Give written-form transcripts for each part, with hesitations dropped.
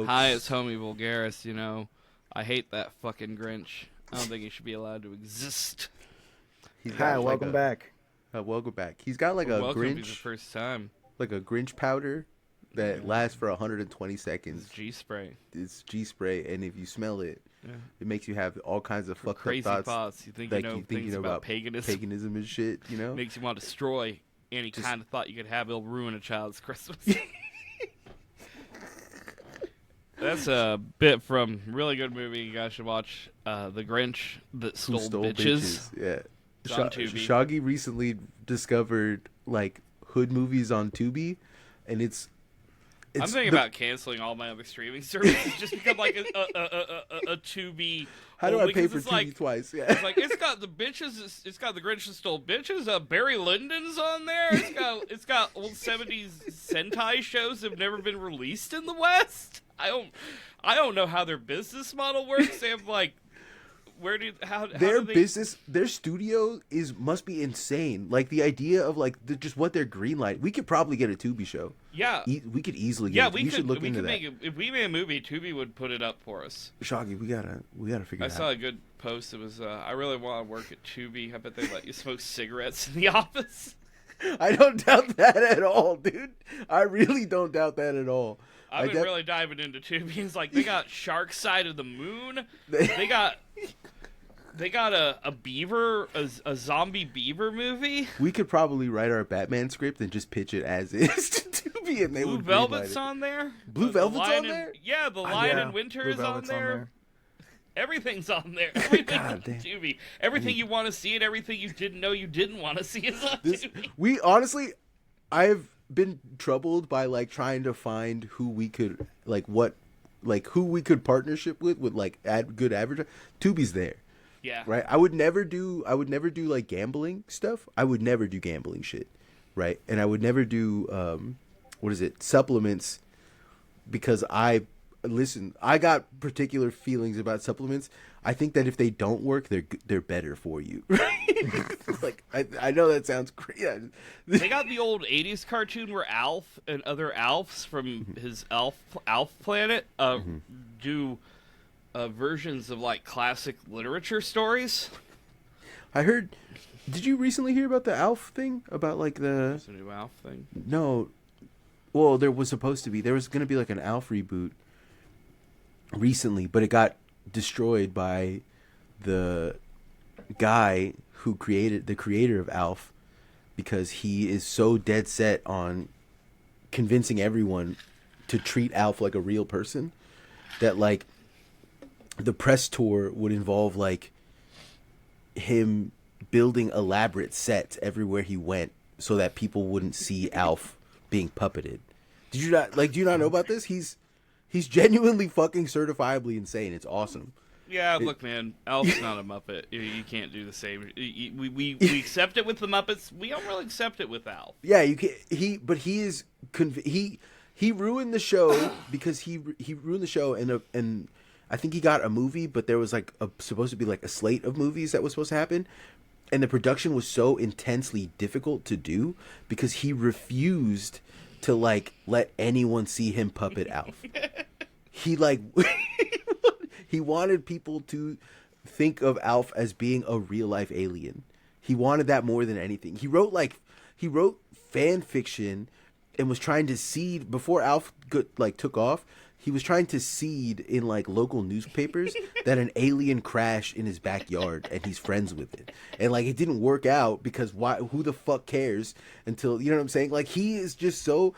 folks. Hi, it's HomieVulgaris. You know, I hate that fucking Grinch. I don't think he should be allowed to exist. Hi, welcome back. Welcome back. He's got like a Welcome Grinch, to the first time. like a Grinch powder that lasts for 120 seconds. It's G-spray. It's G-spray, and if you smell it, it makes you have all kinds of fucked Crazy up thoughts. You think like you know things about paganism. Paganism and shit, you know? Makes you want to destroy any kind of thought you could have. It'll ruin a child's Christmas. That's a bit from a really good movie you guys should watch. The Grinch That Stole Bitches. Yeah. It's on Tubi. Shaggy recently discovered like hood movies on Tubi, and it's I'm thinking about canceling all my other streaming services. Just become like a Tubi. How do I pay for it's Tubi like, twice? Yeah. It's like it's got the bitches. It's got the Grinch That Stole Bitches. Barry Lyndon's on there. It's got old '70s Sentai shows that have never been released in the West. I don't know how their business model works. They have like, their studio must be insane. Like the idea of like just what their green light. We could probably get a Tubi show. Yeah, we could easily get. We should look into that. If we made a movie, Tubi would put it up for us. Shaggy, we gotta figure it out. I saw a good post. It was I really want to work at Tubi. I bet they let you smoke cigarettes in the office. I don't doubt that at all, dude. I really don't doubt that at all. I've been really diving into Tubi. It's like they got Shark Side of the Moon. They got a beaver, a zombie beaver movie. We could probably write our Batman script and just pitch it as is to Tubi, and they Blue would Velvet's on there. Blue Velvet's on there? Yeah, The Lion in Winter is on there. Everything's on there. Everything's on Tubi. Everything you want to see and everything you didn't know you didn't want to see is on Tubi. We honestly, I've been troubled by like trying to find who we could who we could partnership with like good advertising. Tubi's there. Yeah. Right. I would never do like gambling stuff. I would never do gambling shit. Right. And I would never do supplements, because I got particular feelings about supplements. I think that if they don't work, they're better for you. Like I know that sounds crazy. They got the old '80s cartoon where Alf and other Alfs from his Alf planet do versions of like classic literature stories. I heard. Did you recently hear about the Alf thing? About like There's a new Alf thing? No. Well, there was going to be like an Alf reboot recently, but it got destroyed by the guy who created the creator of Alf, because he is so dead set on convincing everyone to treat Alf like a real person that like the press tour would involve like him building elaborate sets everywhere he went so that people wouldn't see Alf being puppeted. Do you not know about this? He's genuinely fucking certifiably insane. It's awesome. Yeah, look, man, Alf's not a Muppet. You can't do the same. We accept it with the Muppets. We don't really accept it with Alf. Yeah, you can. He ruined the show because he ruined the show, and I think he got a movie, but there was like supposed to be like a slate of movies that was supposed to happen, and the production was so intensely difficult to do because he refused to like let anyone see him puppet Alf. He like he wanted people to think of Alf as being a real life alien. He wanted that more than anything. He wrote fan fiction and was trying to seed before Alf took off. He was trying to seed in like local newspapers that an alien crashed in his backyard and he's friends with it. And like it didn't work out because who the fuck cares until, you know what I'm saying? Like he is just so,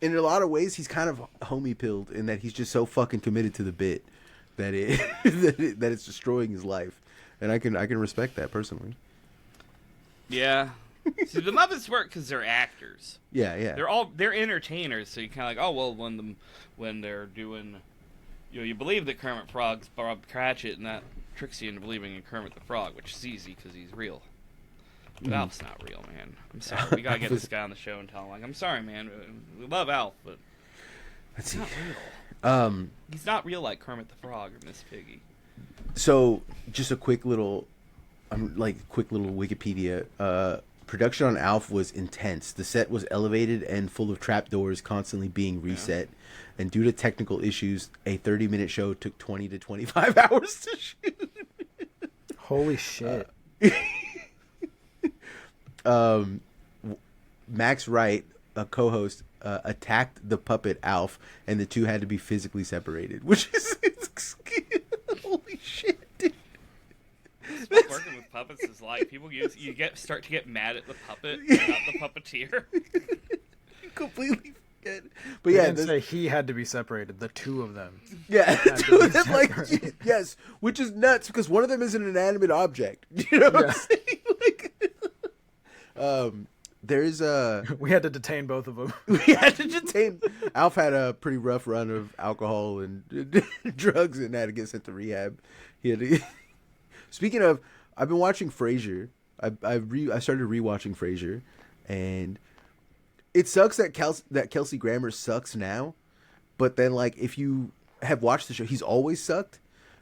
in a lot of ways he's kind of homie pilled in that he's just so fucking committed to the bit that that it's destroying his life. And I can respect that personally. Yeah. See, the Muppets work because they're actors. Yeah. They're entertainers. So you kind of like, oh well, when they're doing, you believe that Kermit Frog's Bob Cratchit, and that tricks you into believing in Kermit the Frog, which is easy because he's real. But Alf's not real, man. I'm sorry. We gotta get this guy on the show and tell him, like, I'm sorry, man. We love Alf, but he's not real. He's not real like Kermit the Frog or Miss Piggy. So, just a quick little Wikipedia. production on Alf was intense. The set was elevated and full of trapdoors constantly being reset. Yeah. And due to technical issues, a 30-minute show took 20 to 25 hours to shoot. Holy shit. Max Wright, a co-host, attacked the puppet Alf, and the two had to be physically separated, which is holy shit, dude. That's what working with puppets is like. People start to get mad at the puppet, not the puppeteer. You completely forget. But they yeah, didn't say he had to be separated. The two of them. Yeah, the two of them, like, yes, which is nuts because one of them is an inanimate object. You know what I'm saying? Like, there's we had to detain both of them. We had to detain. Alf had a pretty rough run of alcohol and drugs and had to get sent to rehab. He had to. Speaking of, I've been watching Frasier. I started rewatching Frasier, and it sucks that Kelsey Grammer sucks now, but then like if you have watched the show, he's always sucked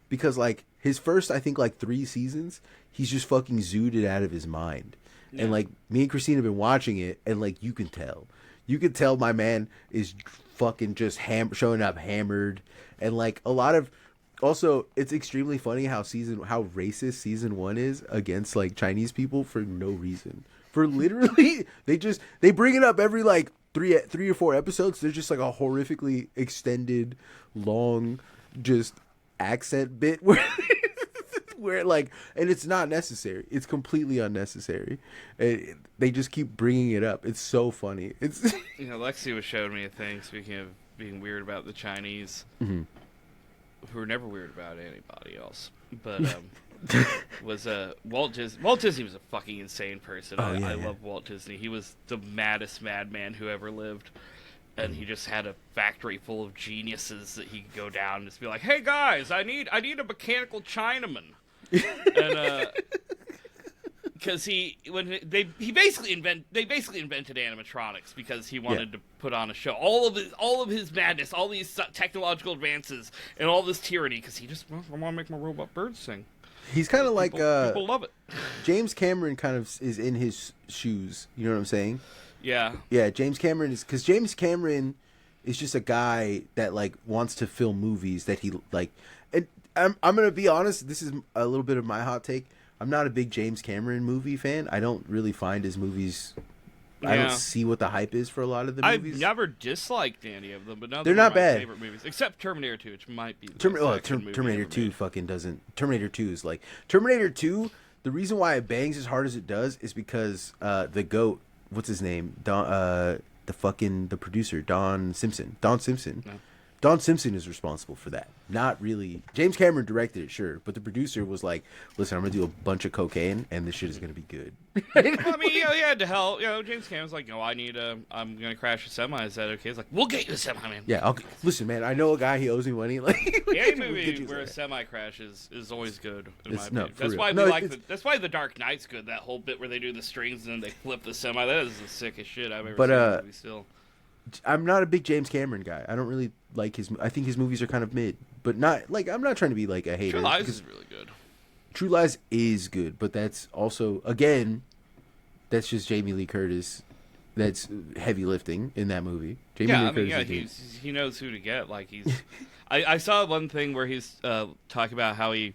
because like his first I think like 3 seasons, he's just fucking zooted out of his mind. Yeah. And like me and Christine have been watching it, and like you can tell my man is fucking just showing up hammered, and like a lot of. Also, it's extremely funny how racist season 1 is against like Chinese people for no reason. For literally, they bring it up every like three or 4 episodes. There's just like a horrifically extended, long, just accent bit where like, and it's not necessary. It's completely unnecessary. They just keep bringing it up. It's so funny. It's Lexi was showing me a thing. Speaking of being weird about the Chinese. Mm-hmm. Who were never weird about anybody else, but was Walt Disney. Walt Disney was a fucking insane person. I love Walt Disney. He was the maddest madman who ever lived, and he just had a factory full of geniuses that he could go down and just be like, "Hey guys, I need a mechanical Chinaman," and because they basically invented animatronics because he wanted to put on a show. All of his madness, all these technological advances, and all this tyranny because he just I want to make my robot birds sing. He's kind of like people love it. James Cameron kind of is in his shoes. You know what I'm saying? Yeah. Yeah. James Cameron is just a guy that like wants to film movies that he like. And I'm gonna be honest. This is a little bit of my hot take. I'm not a big James Cameron movie fan. I don't really find his movies. I don't see what the hype is for a lot of the movies. I've never disliked any of them, but now they're not bad. Favorite movies, except Terminator 2, which might be Terminator 2 fucking doesn't. Terminator 2 is like Terminator 2. The reason why it bangs as hard as it does is because the goat, what's his name, the producer Don Simpson. No. Don Simpson is responsible for that. Not really. James Cameron directed it, sure, but the producer was like, "Listen, I'm gonna do a bunch of cocaine, and this shit is gonna be good." I mean, he had to help. James Cameron's like, "No, I'm gonna crash a semi. Is that okay?" He's like, "We'll get you a semi, man." Yeah, listen, man. I know a guy. He owes me money. Like, any movie where a semi crashes is always good. In my opinion. That's why The Dark Knight's good. That whole bit where they do the strings and then they flip the semi. That is the sickest shit I've ever seen in a movie. Still. I'm not a big James Cameron guy. I don't really like his. I think his movies are kind of mid, but not like I'm not trying to be like a hater. True Lies is really good. True Lies is good, but that's also that's just Jamie Lee Curtis. That's heavy lifting in that movie. He knows who to get. Like I saw one thing where he's talking about how he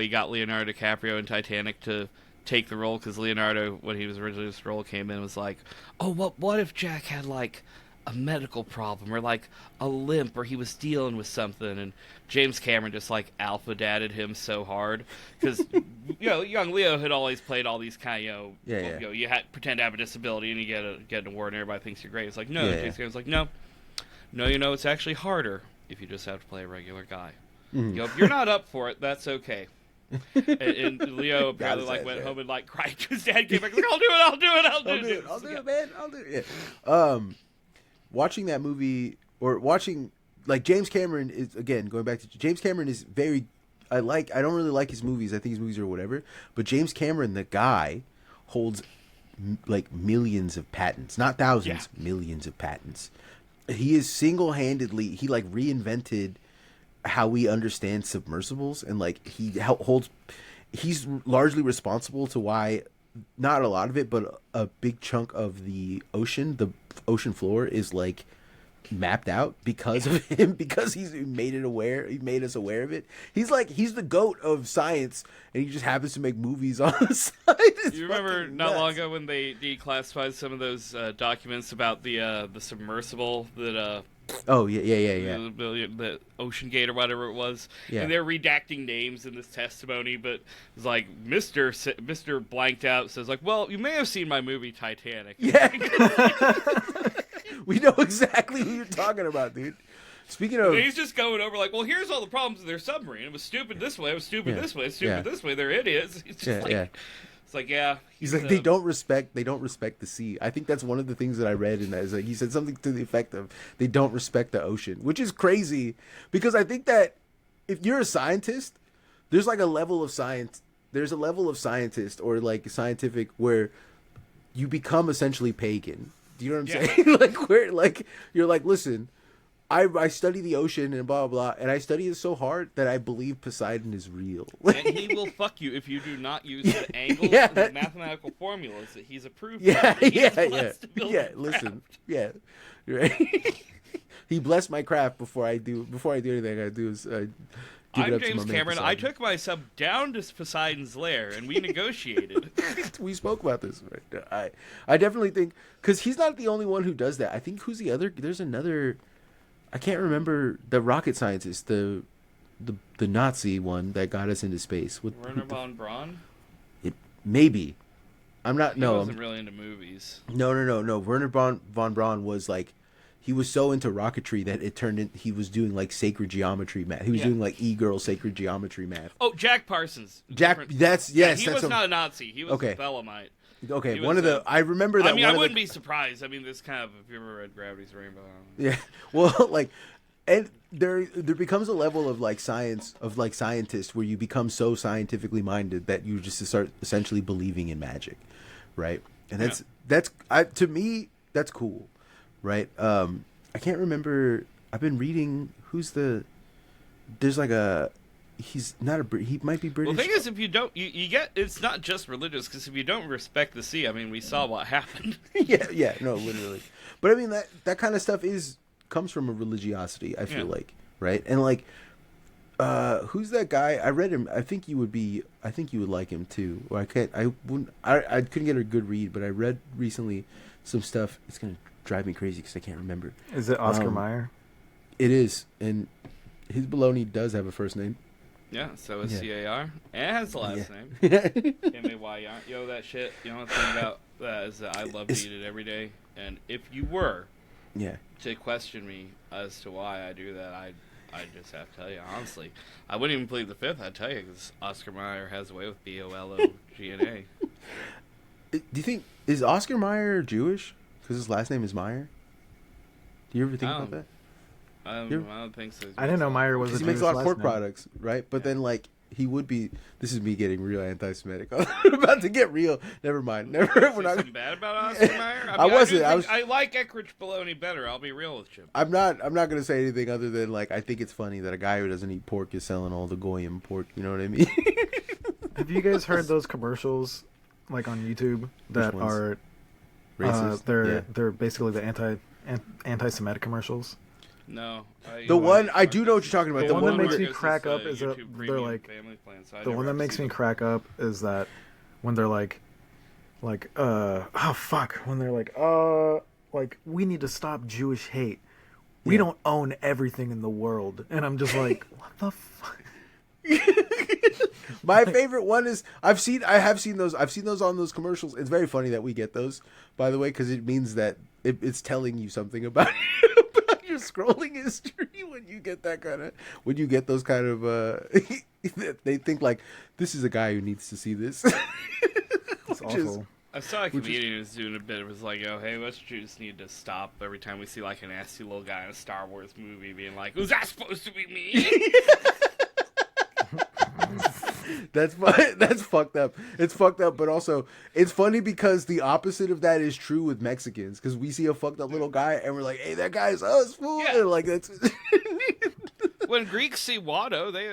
got Leonardo DiCaprio in Titanic to take the role because Leonardo, when he was originally this role came in, was like, "Oh, what if Jack had like a medical problem or like a limp or he was dealing with something?" And James Cameron just like alpha dadded him so hard because young Leo had always played all these kind of you had pretend to have a disability and you get an award and everybody thinks you're great. It's like James Cameron's like no, it's actually harder if you just have to play a regular guy. Mm-hmm. If you're not up for it, that's okay. and Leo apparently went home and cried to his dad. Came back like, I'll do it, man. I'll do it. Yeah. Watching that movie or watching like James Cameron is again going back to James Cameron is very. I don't really like his movies. I think his movies are whatever. But James Cameron, the guy, holds like millions of patents, not thousands, millions of patents. He is single-handedly. He like reinvented how we understand submersibles, and like he's largely responsible to why not a lot of it, but a big chunk of the ocean floor is like mapped out because of him, because he made us aware of it. He's the goat of science, and he just happens to make movies on the side. It's You remember fucking not nuts. long ago when they declassified some of those documents about the submersible that Oh yeah. the Ocean Gate or whatever it was, Yeah. and they're redacting names in this testimony, but it's like Mr. blanked out says like, well, you may have seen my movie Titanic. Yeah. We know exactly who you're talking about, dude. Speaking of, And he's just going over like, well, here's all the problems with their submarine. It was stupid this way. It was stupid Yeah. this way. It's stupid Yeah. this way. They're idiots. It's just It's like, yeah. he's like, they don't respect the sea. I think that's one of the things that I read in that is like he said something to the effect of they don't respect the ocean, which is crazy because I think that if you're a scientist, there's like a level of science. There's a level of scientist or like scientific where you become essentially pagan. Do you know what I'm saying? Like where like you're like, listen, I study the ocean and blah blah blah, and I study it so hard that I believe Poseidon is real. And he will fuck you if you do not use the angles Yeah. and the mathematical formulas that he's approved. Yeah, of. He's yeah. blessed to build Yeah, the listen. craft. Yeah. Right. He blessed my craft before I do anything I do is give it I'm up to James my man Cameron. I Poseidon. took my sub down to Poseidon's lair, and we negotiated. We spoke about this. Right? I definitely think because he's not the only one who does that. I think who's the other? There's another. I can't remember the rocket scientist, the Nazi one that got us into space. Werner von Braun? Maybe. I'm not. He No. wasn't really into movies. No. Werner von Braun was like, he was so into rocketry that it turned in. He was doing like sacred geometry math. He was doing like e-girl sacred geometry math. Oh, Jack Parsons. Jack, Different- that's Yeah, yes. he that's was not a Nazi. He was Okay. a Thelemite. okay. he One was of the. I remember that. I mean, one I of wouldn't the, be surprised. I mean, this kind of, if you ever read Gravity's Rainbow. Yeah. Well, like, and there becomes a level of like science of like scientists where you become so scientifically minded that you just start essentially believing in magic, right? And to me that's cool, right? I can't remember. I've been reading. There's like a. He's not a. He might be British. Well, the thing is, if you don't, you get, it's not just religious, because if you don't respect the sea, I mean, we saw what happened. yeah, no, literally. But I mean that kind of stuff comes from a religiosity. I feel like, right? And like, who's that guy? I read him. I think you would like him too. Or I couldn't get a good read, but I read recently some stuff. It's gonna drive me crazy because I can't remember. Is it Oscar Mayer? It is, and his baloney does have a first name. Yeah, so is CAR. And it has the last name. MAYR. Yo, that shit, you know the thing about that is that I love to eat it every day. And if you were to question me as to why I do that, I just have to tell you, honestly. I wouldn't even plead the fifth, I'd tell you, because Oscar Mayer has a way with BOLOGNA. Do you think, is Oscar Mayer Jewish? Because his last name is Mayer? Do you ever think about that? I don't think so. I didn't know Meyer was a Because he makes a Jewish lot of pork last name. products, right? But then, like, he would be. This is me getting real anti-Semitic. I'm about to get real. Never mind. We're Say not. something bad about Oscar Mayer? I wasn't. I like Eckrich Bologna better. I'll be real with you. I'm not gonna say anything other than like I think it's funny that a guy who doesn't eat pork is selling all the goyim pork. You know what I mean? Have you guys heard those commercials, like on YouTube, that ones? are Racist. they're basically the anti-Semitic commercials? No. The one I do know what you're talking about. The one that makes where me it goes crack this, up is that YouTube they're Premium like family plan, so I the never one that ever makes see me them. crack up is that when they're like oh fuck, when they're like we need to stop Jewish hate. We don't own everything in the world, and I'm just like, what the fuck? My favorite one is I have seen those on those commercials. It's very funny that we get those, by the way, because it means that it's telling you something about your scrolling history when you get those kind of they think like this is a guy who needs to see this. It's Which is- awful. I saw a comedian who was doing a bit. It was like, "Oh, hey, let's just need to stop every time we see like a nasty little guy in a Star Wars movie being like, was that supposed to be me?" That's fucked up. It's fucked up, but also it's funny because the opposite of that is true with Mexicans. Because we see a fucked up little guy and we're like, "Hey, that guy's us, fool!" Yeah. And like that's. when Greeks see Watto, they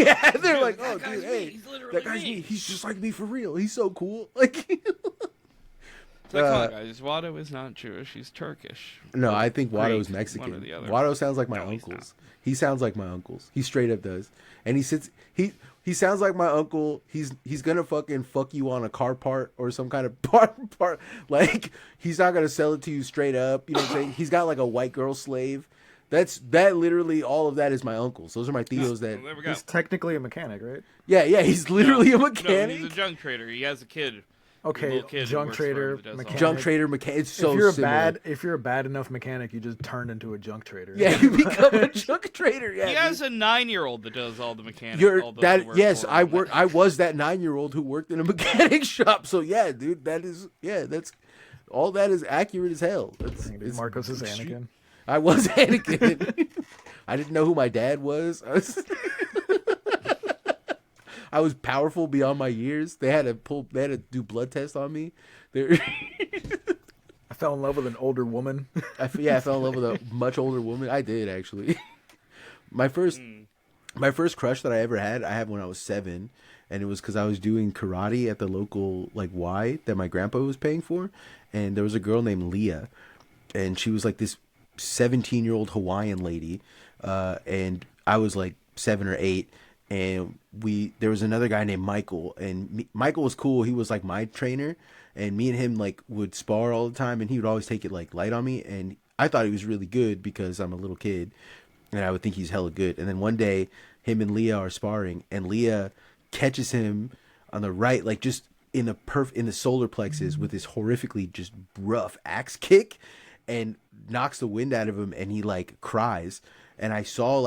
Yeah, they're like, "That oh, guy's dude, me. hey, He's literally that guy's me." me. He's just like me for real. He's so cool. Like, It's like, come on, guys. Watto is not Jewish. He's Turkish. no, Or I think Greek, Watto's one Mexican. or the other. Watto sounds like my No, he's uncles. He sounds like my uncles. He straight up does. And he sounds like my uncle. He's gonna fucking fuck you on a car part or some kind of part. Like, he's not gonna sell it to you straight up. You know what I'm saying? He's got like a white girl slave. That literally all of that is my uncles. Those are my tios that. Well, there we go. He's technically a mechanic, right? Yeah, he's literally a No, mechanic. he's a junk trader. He has a kid. Okay, little kid who junk works for him trader, that does all mechanic. Junk trader mechanic. It's so if similar. you're a bad enough mechanic, you just turned into a junk trader. Yeah, you become a junk trader. Yeah, He has a 9-year-old that does all the mechanics. You're all the that. work Yes, for I him. work. I was that 9-year-old who worked in a mechanic shop. So yeah, dude, that's all that is accurate as hell. It's Marcos is extreme. Anakin. I was Anakin. I didn't know who my dad was. I was powerful beyond my years. They had to do blood tests on me. I fell in love with an older woman. I fell in love with a much older woman. I did, actually. My first crush that I ever had, I had when I was 7, and it was because I was doing karate at the local like Y that my grandpa was paying for, and there was a girl named Leah, and she was like this 17-year-old Hawaiian lady, and I was like 7 or 8. And there was another guy named Michael, and Michael was cool. He was like my trainer, and me and him like would spar all the time, and he would always take it like light on me, and I thought he was really good because I'm a little kid, and I would think he's hella good. And then one day, him and Leah are sparring, and Leah catches him on the right, like just in the solar plexus with this horrifically just rough axe kick, and knocks the wind out of him, and he like cries. And I saw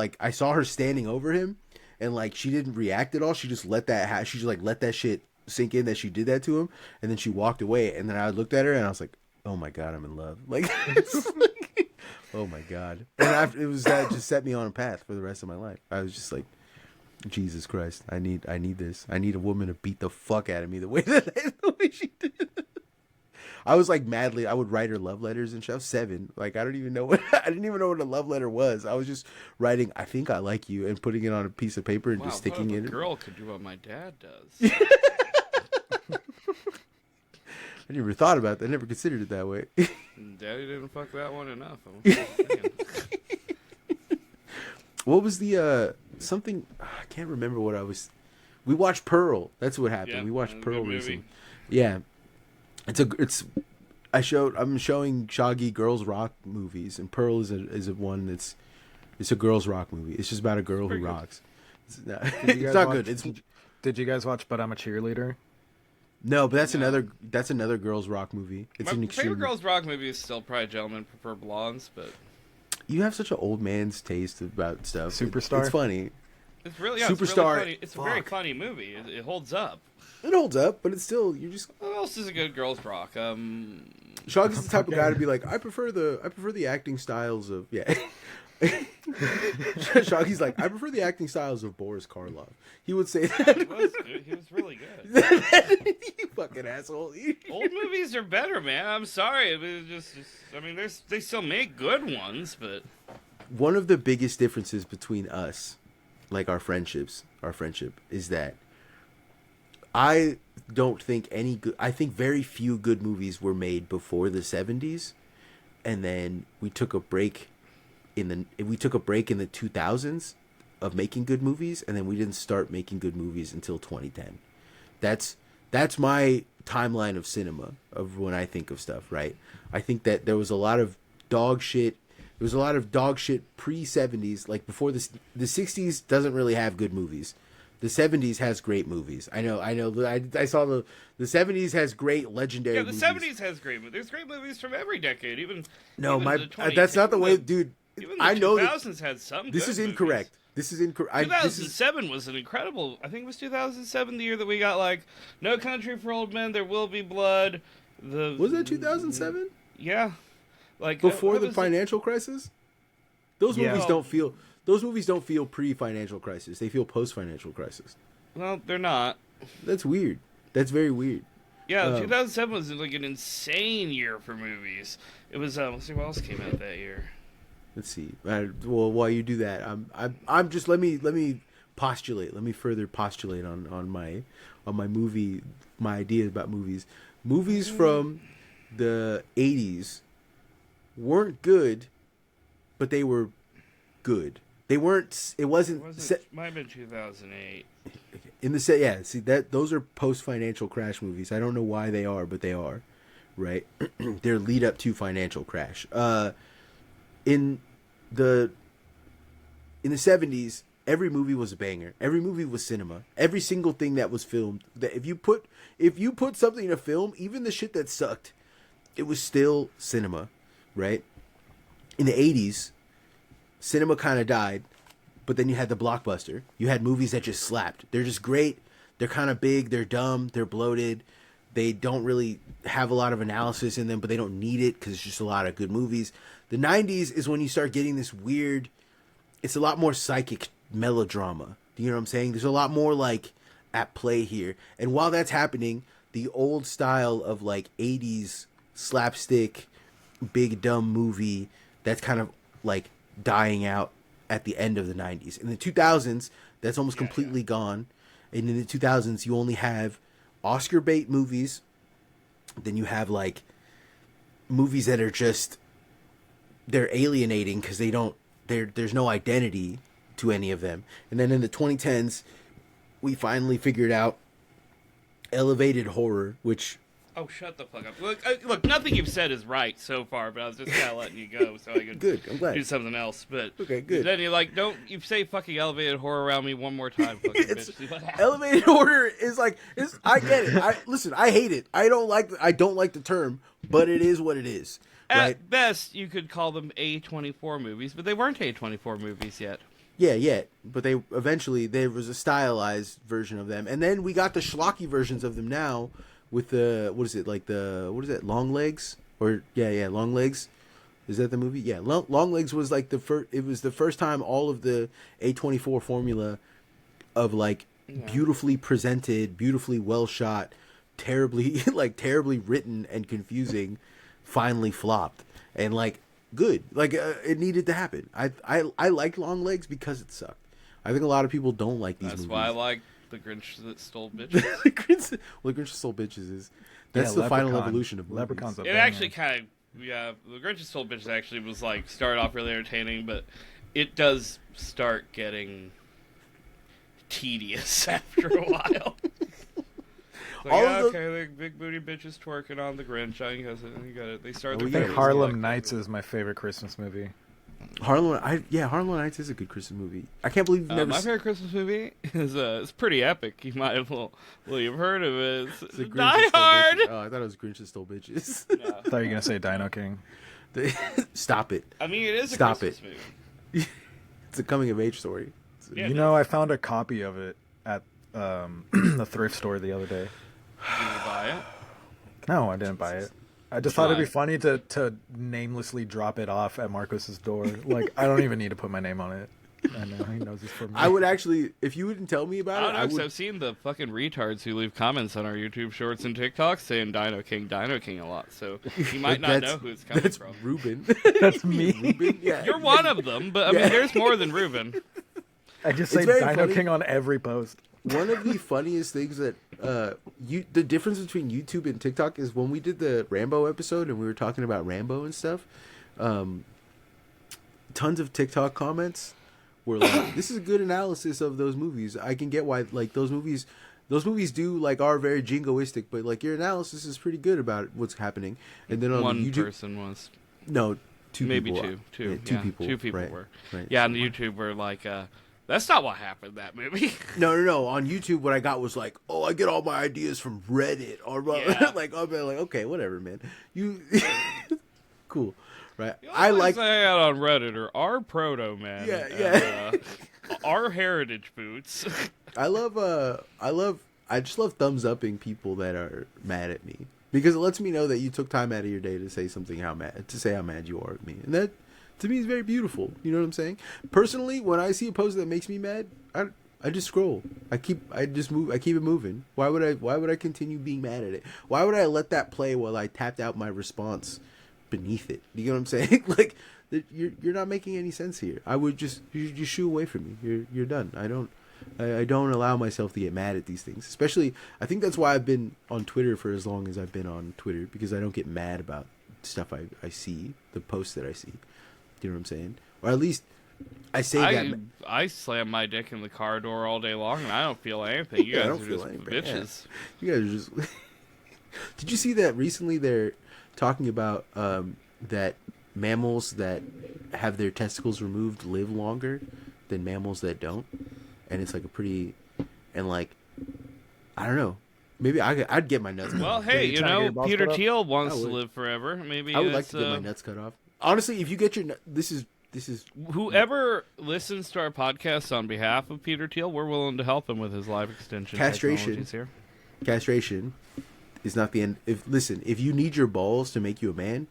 her standing over him. And like she didn't react at all. She just let that she just like let that shit sink in that she did that to him, and then she walked away. And then I looked at her and I was like, "Oh my god, I'm in love!" Like, oh my god. And after, it was that just set me on a path for the rest of my life. I was just like, Jesus Christ, I need this. I need a woman to beat the fuck out of me the way she did. I was like I would write her love letters and shit. I was 7. Like, I didn't even know what a love letter was. I was just writing, "I think I like you," and putting it on a piece of paper and just sticking it. A girl could do what my dad does. I never thought about that. I never considered it that way. Daddy didn't fuck that one enough. What was the something? I can't remember what I was. We watched Pearl. That's what happened. Yeah, we watched Pearl movie. recently. Yeah. I'm showing Shaggy girls rock movies, and Pearl is a one that's it's a girls rock movie. It's just about a girl who rocks. It's not good. Did you guys watch But I'm a Cheerleader? No, but that's another girls rock movie. It's My an extreme. favorite girls rock movie is still probably Gentlemen Prefer Blondes, but You have such an old man's taste about stuff. Superstar? It's funny. it's really Superstar. It's, really funny. It's a very funny movie. It holds up. It holds up, but it's still you just. What else is a good girls rock? Shaggy's the type of guy to be like, I prefer the acting styles of Shaggy's like, I prefer the acting styles of Boris Karloff. He would say that. He was really good. You fucking asshole. Old movies are better, man. I'm sorry. I mean, they still make good ones, but One of the biggest differences between us, like our friendship, is that I don't think I think very few good movies were made before the 70s, and then we took a break in the 2000s of making good movies, and then we didn't start making good movies until 2010. That's my timeline of cinema, of when I think of stuff, right? I think that there was a lot of dog shit. There was a lot of dog shit pre-70s, like before the 60s doesn't really have good movies. The 70s has great movies. I know. I saw the 70s has great legendary movies. Yeah, the 70s has great movies. There's great movies from every decade, even No, even that's not the way, dude. Even the I know 2000s had some this good is incorrect. movies. This is incorrect. 2007 was an incredible. I think it was 2007 the year that we got like No Country for Old Men, There Will Be Blood. Was that 2007? Yeah, like Before the financial crisis. Those movies don't feel. Those movies don't feel pre-financial crisis. They feel post-financial crisis. Well, they're not. That's weird. That's very weird. Yeah, 2007 was like an insane year for movies. It was let's see what else came out that year. Let's see. Well, while you do that, I'm just let me postulate. Let me further postulate on my movie, my ideas about movies. Movies from the 80s weren't good, but they were good. They weren't. It wasn't. Might have been 2008. In the set, yeah. See that those are post financial crash movies. I don't know why they are, but they are, right? They're lead up to financial crash. In the 70s, every movie was a banger. Every movie was cinema. Every single thing that was filmed. That if you put something in a film, even the shit that sucked, it was still cinema, right? In the 80s, cinema kind of died, but then you had the blockbuster. You had movies that just slapped. They're just great. They're kind of big. They're dumb. They're bloated. They don't really have a lot of analysis in them, but they don't need it because it's just a lot of good movies. The 90s is when you start getting this weird, it's a lot more psychic melodrama. Do you know what I'm saying? There's a lot more like at play here. And while that's happening, the old style of like 80s slapstick, big dumb movie, that's kind of like dying out at the end of the 90s. In the 2000s, that's almost completely gone. And in the 2000s, you only have Oscar bait movies. Then you have like movies that are just, they're alienating because there's no identity to any of them. And then in the 2010s, we finally figured out elevated horror, which... Oh, shut the fuck up. Look, nothing you've said is right so far, but I was just kind of letting you go so I could good, I'm glad. do something else. But okay, good. Then you're like, don't you say fucking elevated horror around me one more time, fucking bitch. Elevated horror is like, I get it. Listen, I hate it. I don't like the term, but it is what it is. Right? At best, you could call them A24 movies, but they weren't A24 movies yet. Yeah, but there was a stylized version of them, and then we got the schlocky versions of them now with the Long Legs Long Legs. Is that the movie? Yeah, Long Legs was like the first. It was the first time all of the A24 formula of like beautifully presented, beautifully well shot, terribly written and confusing, finally flopped and like. Good, like it needed to happen. I like Long Legs because it sucked. I think a lot of people don't like these movies. That's why I like The Grinch That Stole Bitches. The Grinch That Stole Bitches that's the final evolution of movies. Leprechaun's it actually kind of The Grinch That Stole Bitches actually was like started off really entertaining, but it does start getting tedious after a while. Okay, big booty bitches twerking on the Grinch. I guess you got it. They start. I think Harlem Nights is my favorite Christmas movie. Harlem Nights is a good Christmas movie. I can't believe you've never. My favorite Christmas movie is it's pretty epic. You might have you've heard of it. It's Die Hard. Oh, I thought it was Grinch That Stole Bitches. No. I thought you were gonna say Dino King. Stop it. I mean, it is a Christmas movie. It's a coming of age story. Yeah, I found a copy of it at the thrift store the other day. Did you buy it? No, I didn't buy it. I just thought it'd be funny to namelessly drop it off at Marcos's door. Like, I don't even need to put my name on it. I know he knows it's for me. I would actually, if you wouldn't tell me about it, I would. I've seen the fucking retards who leave comments on our YouTube shorts and TikToks saying Dino King a lot. So you might not know who it's coming from. That's Ruben. That's me. Ruben, yeah. You're one of them, but I mean, there's more than Ruben. I just say Dino King on every post. One of the funniest things that the difference between YouTube and TikTok is when we did the Rambo episode and we were talking about Rambo and stuff, tons of TikTok comments were like, this is a good analysis of those movies. I can get why like those movies do like are very jingoistic, but like your analysis is pretty good about what's happening. And then on one YouTube, person was two maybe people, two two people right, were right. Yeah, on the YouTube were like that's not what happened in that movie. No. On YouTube, what I got was like, oh, I get all my ideas from Reddit or like, I'll be like, okay, whatever, man. You cool, right? I like say out on Reddit or our proto man. Yeah. Our heritage boots. I just love thumbs upping people that are mad at me because it lets me know that you took time out of your day to say how mad you are at me, and that. To me, it's very beautiful. You know what I'm saying? Personally, when I see a post that makes me mad, I just scroll. I keep it moving. Why would I continue being mad at it? Why would I let that play while I tapped out my response beneath it? You know what I'm saying? Like, You're not making any sense here. I would just you shoo away from me. You're done. I don't allow myself to get mad at these things. Especially, I think that's why I've been on Twitter for as long as I've been on Twitter, because I don't get mad about stuff I see, the posts that I see. You know what I'm saying? Or at least I say that. I slam my dick in the car door all day long, and I don't feel anything. You guys are just bitches. Yeah. You guys are just. Did you see that recently? They're talking about that mammals that have their testicles removed live longer than mammals that don't, and it's like a pretty, and like, I don't know. Maybe I'd get my nuts cut well, off. hey, Peter Thiel wants to live forever. Maybe I would like to get my nuts cut off. Honestly, if you get your this is whoever listens to our podcast on behalf of Peter Thiel, we're willing to help him with his life extension technologies here. Castration is not the end. If you need your balls to make you a man,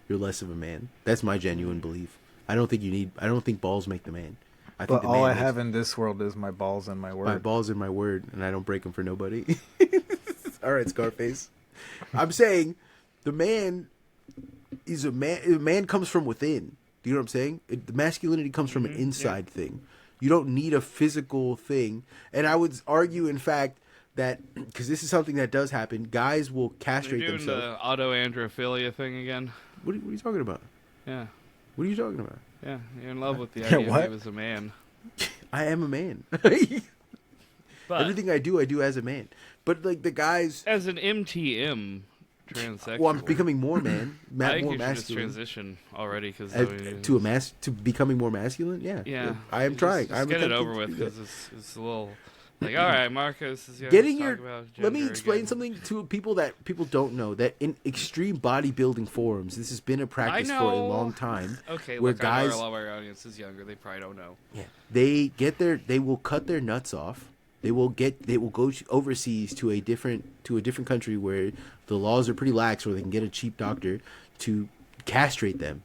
you're less of a man. That's my genuine belief. I don't think balls make the man. I think all I have in this world is my balls and my word. My balls and my word, and I don't break them for nobody. All right, Scarface. I'm saying the man is a man. A man comes from within. Do you know what I'm saying? The masculinity comes from an inside thing. You don't need a physical thing. And I would argue, in fact, that because this is something that does happen, guys will castrate You're doing themselves. the autoandrophilia thing again. What are you talking about? Yeah. What are you talking about? Yeah, you're in love with the idea that he was a man. I am a man. But Everything I do as a man. But like the guys, as an MTM transsexual. well, I'm becoming more man, I think more you should just masculine. transition already because To becoming more masculine. Yeah. I am trying. Just get it over with because it's a little like, all right, Marcos is getting talk your. about Let me gender explain again. something to people that people don't know. That in extreme bodybuilding forums, this has been a practice for a know. long time. Okay, where look, guys, I know a lot of our audience is younger. They probably don't know. yeah, they will cut their nuts off. They will go overseas to a different country where the laws are pretty lax, where they can get a cheap doctor to castrate them.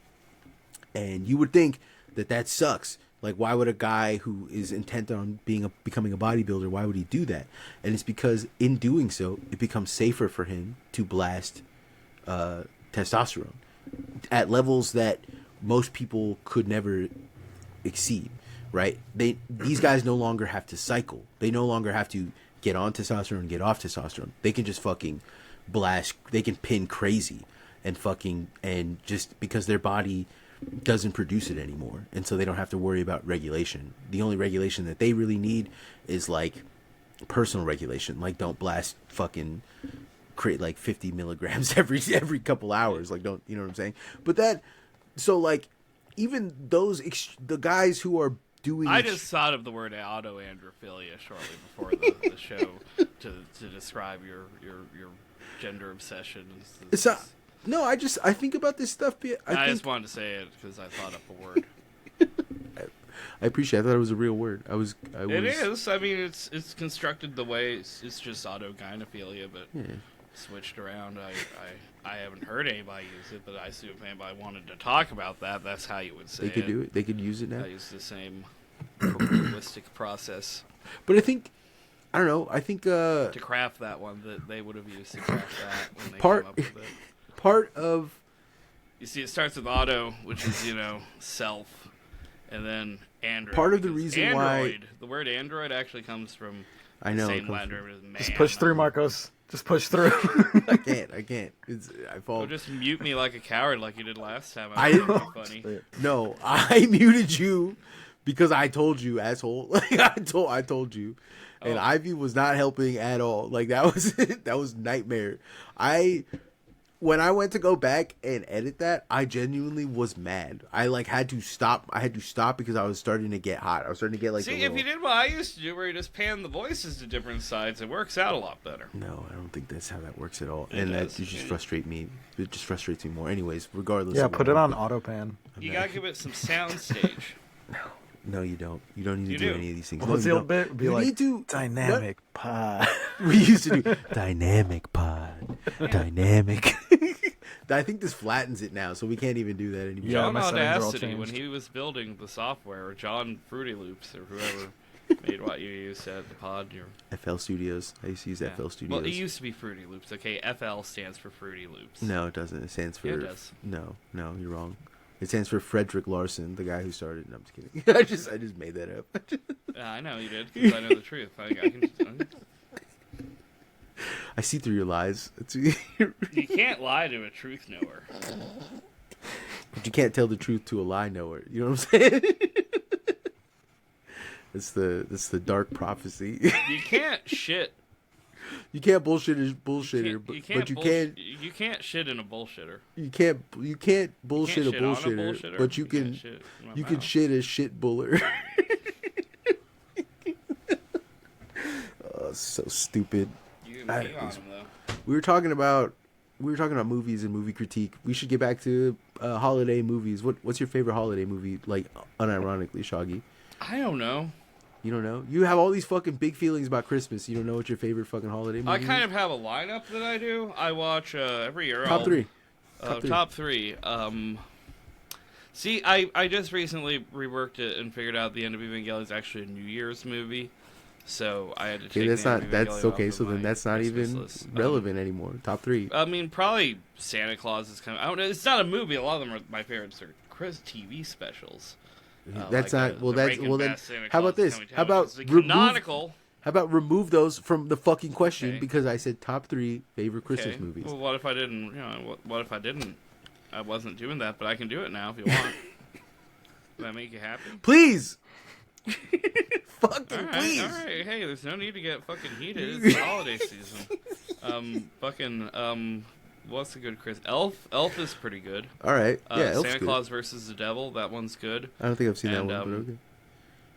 And you would think that sucks. Like, why would a guy who is intent on becoming a bodybuilder, why would he do that? And it's because in doing so, it becomes safer for him to blast testosterone at levels that most people could never exceed. Right? These guys no longer have to cycle. They no longer have to get on testosterone and get off testosterone. They can just fucking blast. They can pin crazy and just because their body doesn't produce it anymore, and so they don't have to worry about regulation. The only regulation that they really need is like personal regulation. Like, don't blast fucking create like 50 milligrams every couple hours. Like, don't, you know what I'm saying? But that, so like, even the guys who are doing. I just thought of the word autoandrophilia shortly before the show to describe your gender obsession. It's not. No, I think about this stuff. I just wanted to say it because I thought up a word. I appreciate it. I thought it was a real word. It is. I mean, it's constructed the way it's just autogynephilia, but switched around. I haven't heard anybody use it, but I assume if anybody wanted to talk about that, that's how you would say it. They could do it. They could use it now. I use the same linguistic process. But I think, I don't know. I think to craft that one that they would have used to craft that when they Part- came up with it. part of. You see, it starts with auto, which is self, and then android. Part of the because reason android, why the word android actually comes from I know the it same comes Latin from- root as man. Just push through, Marcos. Just push through. I can't. I fall. So just mute me like a coward, like you did last time. I That would didn't- be funny. No, I muted you because I told you, asshole. Like I told you, and Ivy was not helping at all. Like that was nightmare. When I went to go back and edit that, I genuinely was mad. I had to stop. I had to stop because I was starting to get hot. I was starting to get like. See, if you did what I used to do, where you just pan the voices to different sides, it works out a lot better. No, I don't think that's how that works at all. It And does. that just frustrates me. It just frustrates me more. Anyways, regardless. Yeah, of put what it I on do. autopan. You gotta give it some sound stage. No, you don't. You don't need to You do do. any of these things. What's no, the you old don't. bit? Be You like, need to dynamic pod. We used to do dynamic pod. Dynamic. I think this flattens it now, so we can't even do that anymore. Yeah, John my settings are all Audacity, when changed. he was building the software, or John Fruity Loops, or whoever made what you use at the pod, FL Studios. I used to use FL Studios. Well, it used to be Fruity Loops. Okay, FL stands for Fruity Loops. No, it doesn't. It stands for. Yeah, it does. No, you're wrong. It stands for Frederick Larson, the guy who started. No, I'm just kidding. I just made that up. Yeah, I know you did because I know the truth. I can. I see through your lies. You can't lie to a truth knower. But you can't tell the truth to a lie knower. You know what I'm saying? That's the dark prophecy. You can't shit. You can't bullshit a bullshitter, but you can. You can't shit in a bullshitter. You can't bullshit a shit on a bullshitter, but you can shit shit a shit buller. Oh, so stupid. You can pee on them, though. We were talking about movies and movie critique. We should get back to holiday movies. What's your favorite holiday movie? Like, unironically, Shaggy. I don't know. You don't know? You have all these fucking big feelings about Christmas. You don't know what your favorite fucking holiday movie I is? kind of have a lineup that I do. I watch every year. Top three. Top three. See, I just recently reworked it and figured out the end of Evangelion is actually a New Year's movie. So I had to take that's the end not of that's Evangelion okay. off So of then my that's not Christmas even list. relevant anymore. Top three. I mean, probably Santa Claus is kind of. I don't know. It's not a movie. A lot of them are my favorites. Are TV specials. That's like not well. That's Rankin well. Then Bass Santa how about Claus is this? Coming to How Town, about which is the remove? canonical? How about remove those from the fucking question Okay. because I said top three favorite Christmas Okay. movies. Well, what if I didn't? You know, what if I didn't? I wasn't doing that, but I can do it now if you want. Will that make you happy? Please. Fucking All right, please. all right. Hey, there's no need to get fucking heated. It's the holiday season. What's a good Chris? Elf is pretty good. All right. Yeah, Elf's Santa good. Claus versus the Devil. That one's good. I don't think I've seen And, that one, but okay.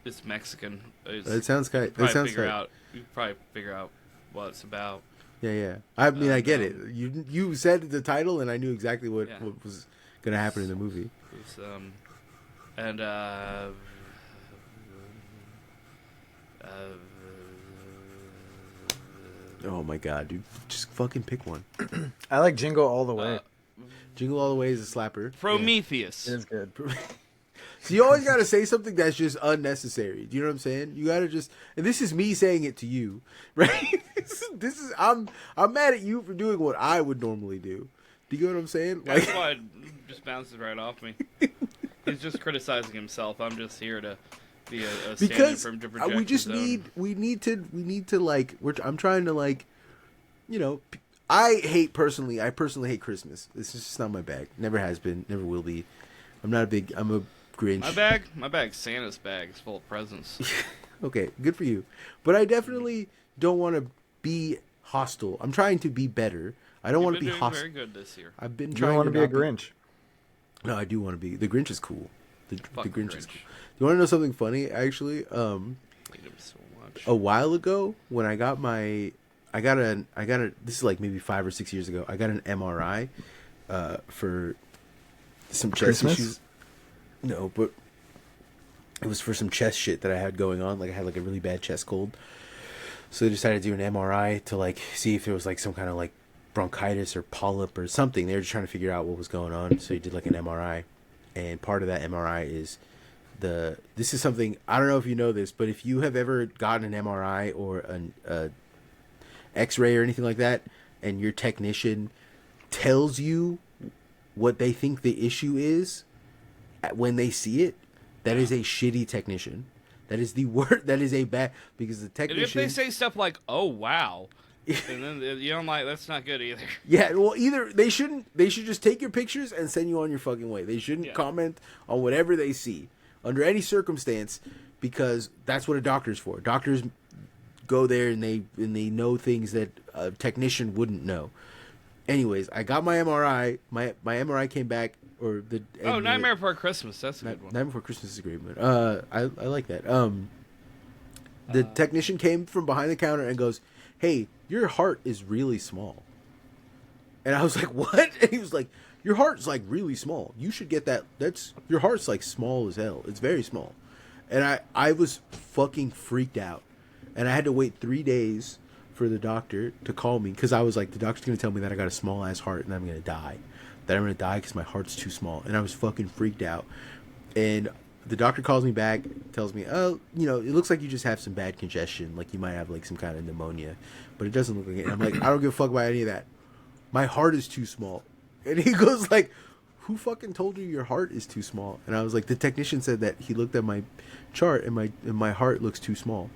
It's Mexican. It sounds kind. You That sounds figure kind. out. You probably figure out what it's about. Yeah, yeah. I mean, I get it. um, You said the title, and I knew exactly what Yeah. was gonna happen in the movie. It's, and Oh my god, dude! Just fucking pick one. I like Jingle All the Way. Jingle All the Way is a slapper. Prometheus. It is good. So you always gotta say something that's just unnecessary. Do you know what I'm saying? You gotta just, and this is me saying it to you, right? this is I'm mad at you for doing what I would normally do. Do you get what I'm saying? That's why it just bounces right off me. He's just criticizing himself. I'm just here to be a stand-in because for him to project we just his own. we need to like I'm trying to like, you know, I personally hate Christmas. This is just not my bag. Never has been, never will be. I'm a Grinch. My bag's Santa's bag. It's full of presents. Okay, good for you. But I definitely don't want to be hostile. I'm trying to be better. I don't want to be doing hostile. very good this year. I've been You trying don't want to be a not Grinch. No, I do want to be. The Grinch is cool. The Fuck Grinch is Grinch. cool. You want to know something funny? Actually, Hate him so much. a while ago when I got this is like maybe 5 or 6 years ago. I got an MRI for some chest Christmas? issues. No, but it was for some chest shit that I had going on. Like I had like a really bad chest cold. So they decided to do an MRI to like see if there was like some kind of like bronchitis or polyp or something. They were just trying to figure out what was going on. So he did like an MRI, and part of that MRI is this is something I don't know if you know this, but if you have ever gotten an MRI or an X-ray or anything like that, and your technician tells you what they think the issue is when they see it, that is a shitty technician. That is the word. That is a bad, because the And technician. if they say stuff like, "Oh wow," and then you know, I'm like, that's not good either. Yeah, well, either they should just take your pictures and send you on your fucking way. They shouldn't comment on whatever they see under any circumstance, because that's what a doctor's for. Doctors go there and they know things that a technician wouldn't know. Anyways, I got my MRI. My MRI came back, or the Nightmare Before Christmas. That's a good one. Nightmare Before Christmas is a great one. I like that. The technician came from behind the counter and goes, "Hey, your heart is really small." And I was like, "What?" And he was like, "Your heart's like really small. You should get that. Your heart's like small as hell. It's very small." And I was fucking freaked out. And I had to wait 3 days for the doctor to call me, because I was like, the doctor's going to tell me that I got a small ass heart and I'm going to die. That I'm going to die because my heart's too small. And I was fucking freaked out. And the doctor calls me back, tells me, "Oh, you know, it looks like you just have some bad congestion. Like you might have like some kind of pneumonia, but it doesn't look like it." And I'm like, "I don't give a fuck about any of that. My heart is too small." And he goes like, who fucking told you your heart is too small? And I was like, the technician said that he looked at my chart and my heart looks too small.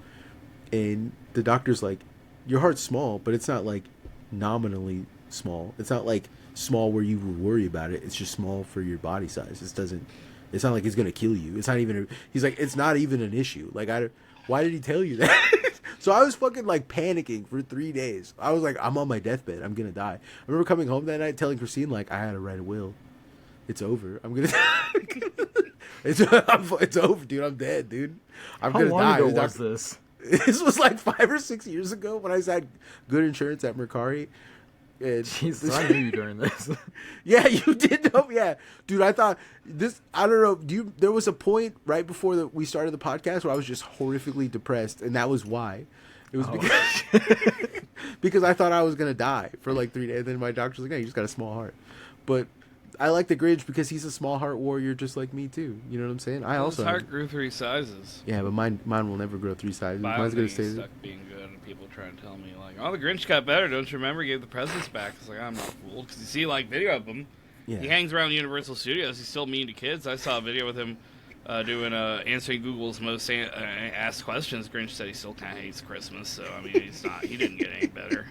And the doctor's like, your heart's small, but it's not like nominally small. It's not like small where you would worry about it. It's just small for your body size. It's not like it's gonna kill you. It's not even. He's like, it's not even an issue. Like, why did he tell you that? So I was fucking like panicking for 3 days. I was like, I'm on my deathbed. I'm gonna die. I remember coming home that night telling Christine like, I had to write a will. It's over. I'm gonna. It's over, dude. I'm dead, dude. I'm How gonna long die. ago The was doctor- this? This was like 5 or 6 years ago when I had good insurance at Mercari. And Jesus, I knew you during this. yeah, you did know. Yeah, dude, I thought this. I don't know. There was a point right before we started the podcast where I was just horrifically depressed, and that was why. It was because I thought I was gonna die for like 3 days. And then my doctor's like, "Hey, you just got a small heart." But I like the Grinch because he's a small heart warrior, just like me too. You know what I'm saying? I also His heart grew 3 sizes. Yeah, but mine will never grow 3 sizes. But I Mine's don't gonna think he's stay. stuck being good, and people try and tell me like, "Oh, the Grinch got better. Don't you remember? He gave the presents back." It's like, I'm not fooled because you see like video of him. Yeah. He hangs around Universal Studios. He's still mean to kids. I saw a video with him doing answering Google's most asked questions. Grinch said he still kind of hates Christmas, so I mean, he didn't get any better.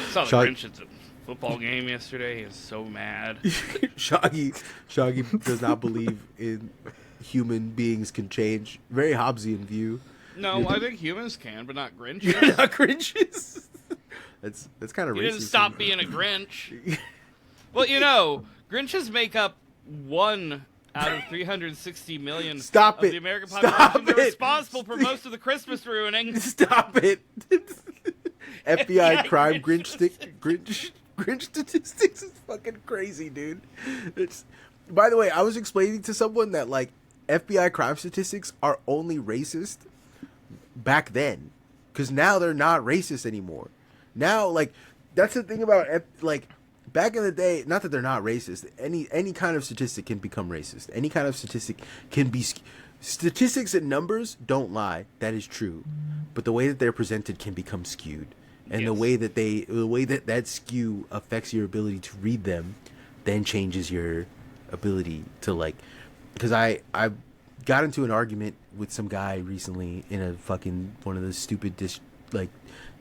Saw the Grinch at the football game yesterday. He was so mad. Shaggy does not believe in human beings can change. Very Hobbesian view. No, I think humans can, but not Grinches. You're not Grinches. That's kind of racist. He didn't stop being a Grinch. Well, Grinches make up 1 out of 360 million Stop of it. the American Stop population. They're it. responsible for most of the Christmas ruining. Stop it. FBI crime Grinch statistics is fucking crazy, dude. By the way, I was explaining to someone that like FBI crime statistics are only racist back then, because now they're not racist anymore. Now, like, that's the thing about like back in the day. Not that they're not racist. Any kind of statistic can become racist. Any kind of statistic can be. Statistics and numbers don't lie. That is true, but the way that they're presented can become skewed, and Yes. the way that skew affects your ability to read them, then changes your ability to like. Because I got into an argument with some guy recently in a fucking one of those stupid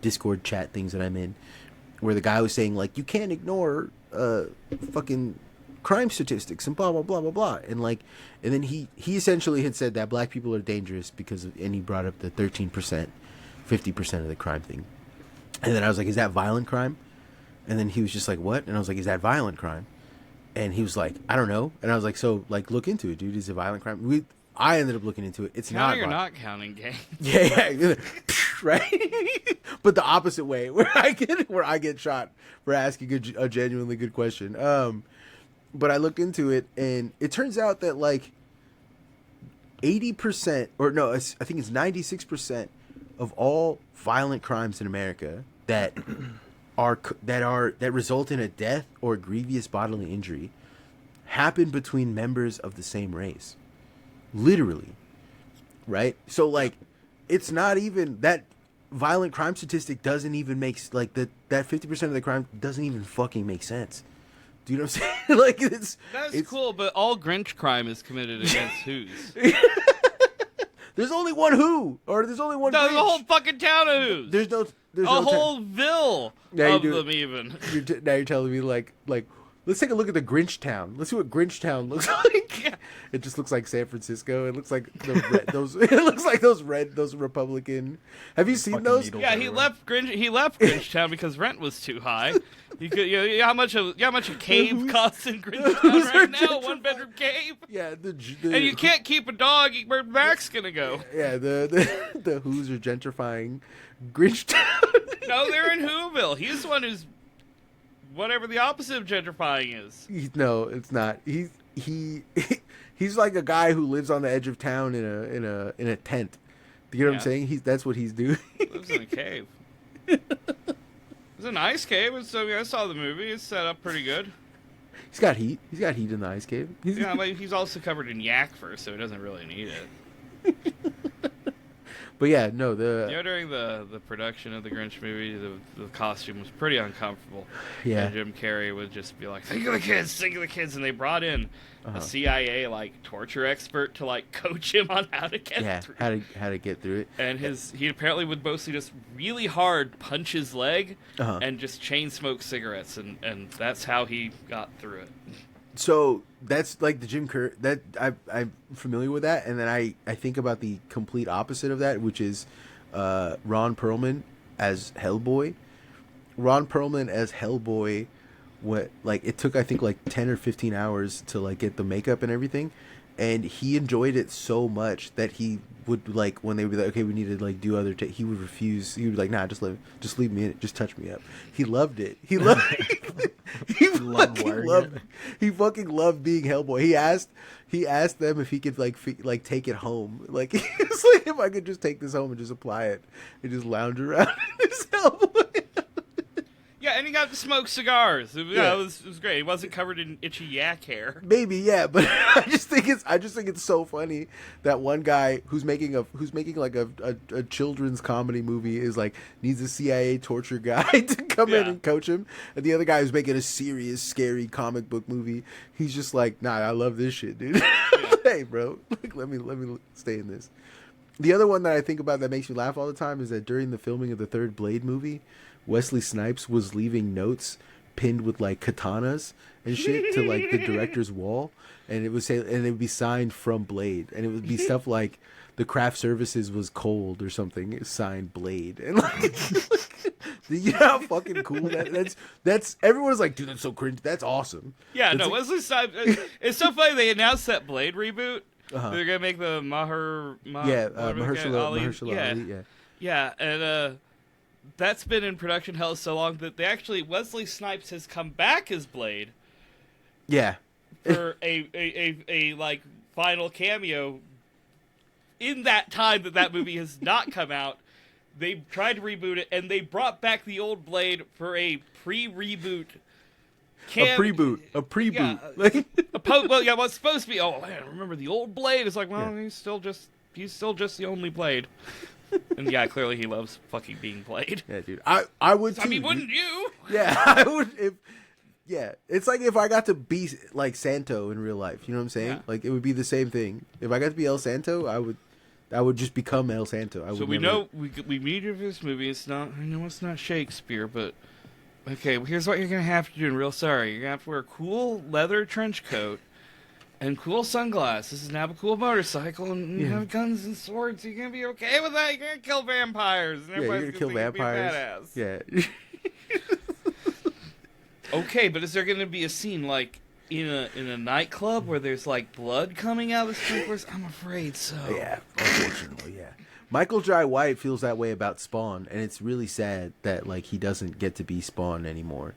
Discord chat things that I'm in, where the guy was saying like, you can't ignore fucking crime statistics and blah blah blah blah blah, and then he essentially had said that black people are dangerous and he brought up the 13%, 50% of the crime thing, and then I was like, is that violent crime? And then he was just like, what? And I was like, is that violent crime? And he was like, I don't know. And I was like, so like look into it, dude. Is it violent crime? I ended up looking into it. It's not. Counting or not counting, gang. Yeah, right. But the opposite way, where I get shot for asking a genuinely good question. But I looked into it, and it turns out that like 80%, or no, I think it's 96% of all violent crimes in America that result in a death or grievous bodily injury happen between members of the same race. Literally. Right? So like it's not even that violent crime statistic doesn't even make like that 50% of the crime doesn't even fucking make sense. Do you know what I'm saying? Like it's Cool, but all Grinch crime is committed against who's? There's only one who, or there's only one. No, Grinch. the whole fucking town of who's. There's no whole ville Yeah, of you do. them even. Now you're telling me like let's take a look at the Grinch Town. Let's see what Grinch Town looks like. Yeah. It just looks like San Francisco. It looks like those. It looks like those Republican. Have you seen Fucking those? needles. Yeah, he left Grinch Town because rent was too high. You could, how much a cave costs in Grinch Town right now? 1-bedroom cave. Yeah, And you can't keep a dog. Where Mac's gonna go? Yeah, the Who's are gentrifying Grinch Town. No, they're in Whoville. He's the one who's whatever the opposite of gentrifying is. No, it's not. He's like a guy who lives on the edge of town in a tent. Do you know what I'm saying? That's what he's doing. He lives in a cave. It's a nice cave. I saw the movie. It's set up pretty good. He's got heat. He's got heat in the ice cave. Yeah, but he's also covered in yak fur, so he doesn't really need it. But yeah, no, During the production of the Grinch movie, the costume was pretty uncomfortable. Yeah. And Jim Carrey would just be like, think of the kids, and they brought in a CIA like torture expert to like coach him on how to get through. how to get through it. And he apparently would mostly just really hard punch his leg and just chain smoke cigarettes, and that's how he got through it. So that's like the Jim Carrey that I'm familiar with that, and then I think about the complete opposite of that, which is Ron Perlman as Hellboy. Ron Perlman as Hellboy, it took I think like 10 or 15 hours to like get the makeup and everything, and he enjoyed it so much that he would like when they would be like, okay, we need to like do other he would refuse. He would be like, nah, just leave me in it, just touch me up. He loved it. He loved he fucking loved being Hellboy. He asked them if he could like take it home. Like it's like if I could just take this home and just apply it and just lounge around in this Hellboy. Yeah, and he got to smoke cigars. It was great. He wasn't covered in itchy yak hair. Maybe, yeah, but I just think it's so funny that one guy who's making like a children's comedy movie is like needs a CIA torture guy to come in and coach him, and the other guy who's making a serious, scary comic book movie, he's just like, nah, I love this shit, dude. Hey, bro, like, let me stay in this. The other one that I think about that makes me laugh all the time is that during the filming of the third Blade movie, Wesley Snipes was leaving notes pinned with like katanas and shit to like the director's wall, and it would be signed from Blade, and it would be stuff like the craft services was cold or something. It signed Blade, and like, you know how fucking cool that's everyone's like, dude, that's so cringe. That's awesome. Yeah, it's Wesley Snipes. It's so funny they announced that Blade reboot. They're gonna make the Mahershala Ali. Yeah, and that's been in production hell so long that Wesley Snipes has come back as Blade. Yeah. For a like final cameo. In that time that movie has not come out, they tried to reboot it, and they brought back the old Blade for a pre-reboot. A pre-boot. Yeah. What's supposed to be? Oh man, remember the old Blade? It's like, well, he's still just the only Blade. And yeah, clearly he loves fucking being played. Yeah, dude. I would too. I mean, wouldn't you? Yeah, I would. It's like if I got to be like Santo in real life. You know what I'm saying? Yeah. Like it would be the same thing. If I got to be El Santo, I would just become El Santo. Know we meet you for this movie. I know it's not Shakespeare, but okay. Well, here's what you're gonna have to do. And real sorry, you're gonna have to wear a cool leather trench coat. And cool sunglasses, and have a cool motorcycle, and you have guns and swords. You're gonna be okay with that. You're gonna kill vampires, and you're gonna kill vampires. Yeah. Okay, but is there gonna be a scene like in a nightclub where there's like blood coming out of the sprinklers? I'm afraid so. Yeah, unfortunately, yeah. Michael Jai White feels that way about Spawn, and it's really sad that like he doesn't get to be Spawn anymore.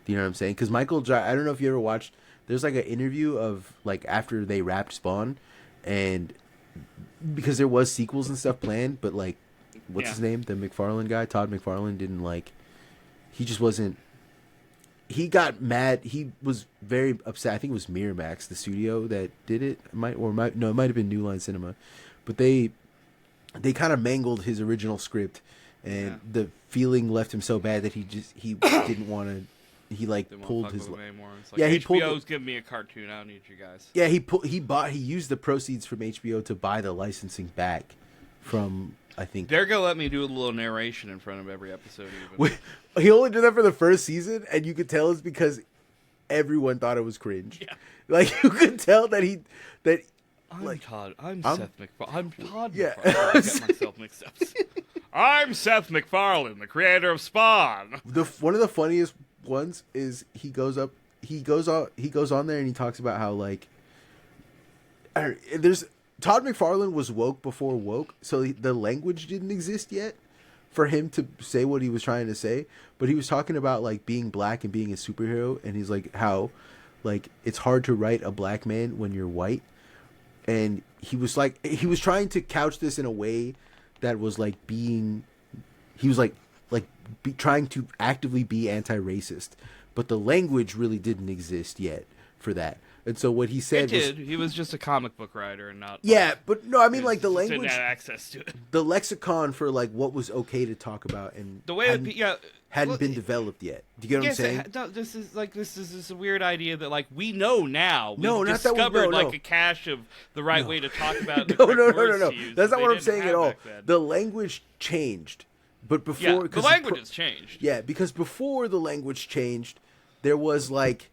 Do you know what I'm saying? Because Michael Jai, I don't know if you ever watched. There's like an interview of like after they wrapped Spawn, and because there was sequels and stuff planned, but like what's his name, the McFarlane guy, Todd McFarlane, didn't like. He just wasn't. He got mad. He was very upset. I think it was Miramax, the studio that did it. It might have been New Line Cinema, but they kind of mangled his original script, and the feeling left him so bad that he didn't want to. He like pulled his. Like, HBO's giving me a cartoon. I don't need you guys. Yeah, he used the proceeds from HBO to buy the licensing back from. I think they're gonna let me do a little narration in front of every episode. Even he only did that for the first season, and you could tell it's because everyone thought it was cringe. Yeah, like you could tell that I'm Todd. I'm Seth MacFarlane. I'm Todd. Yeah, I got myself mixed up. I'm Seth MacFarlane, the creator of Spawn. One of the funniest ones is he goes on there and he talks about how like there's Todd McFarlane was woke before woke, so the language didn't exist yet for him to say what he was trying to say, but he was talking about like being black and being a superhero, and he's like how like it's hard to write a black man when you're white, and he was trying to couch this in a way that was like trying to actively be anti-racist, but the language really didn't exist yet for that. And so what he said He was just a comic book writer and not. Yeah, but no, I mean like the just language, didn't have access to it. the lexicon for like what was okay to talk about and The way hadn't been developed yet. Do you get what I'm saying? This is a weird idea that like we know now. We've No, not that we discovered know, no. like a cache of the right way to talk about it. No. That's not what I'm saying at all. The language changed, but before the language has changed. Yeah, because before the language changed, there was like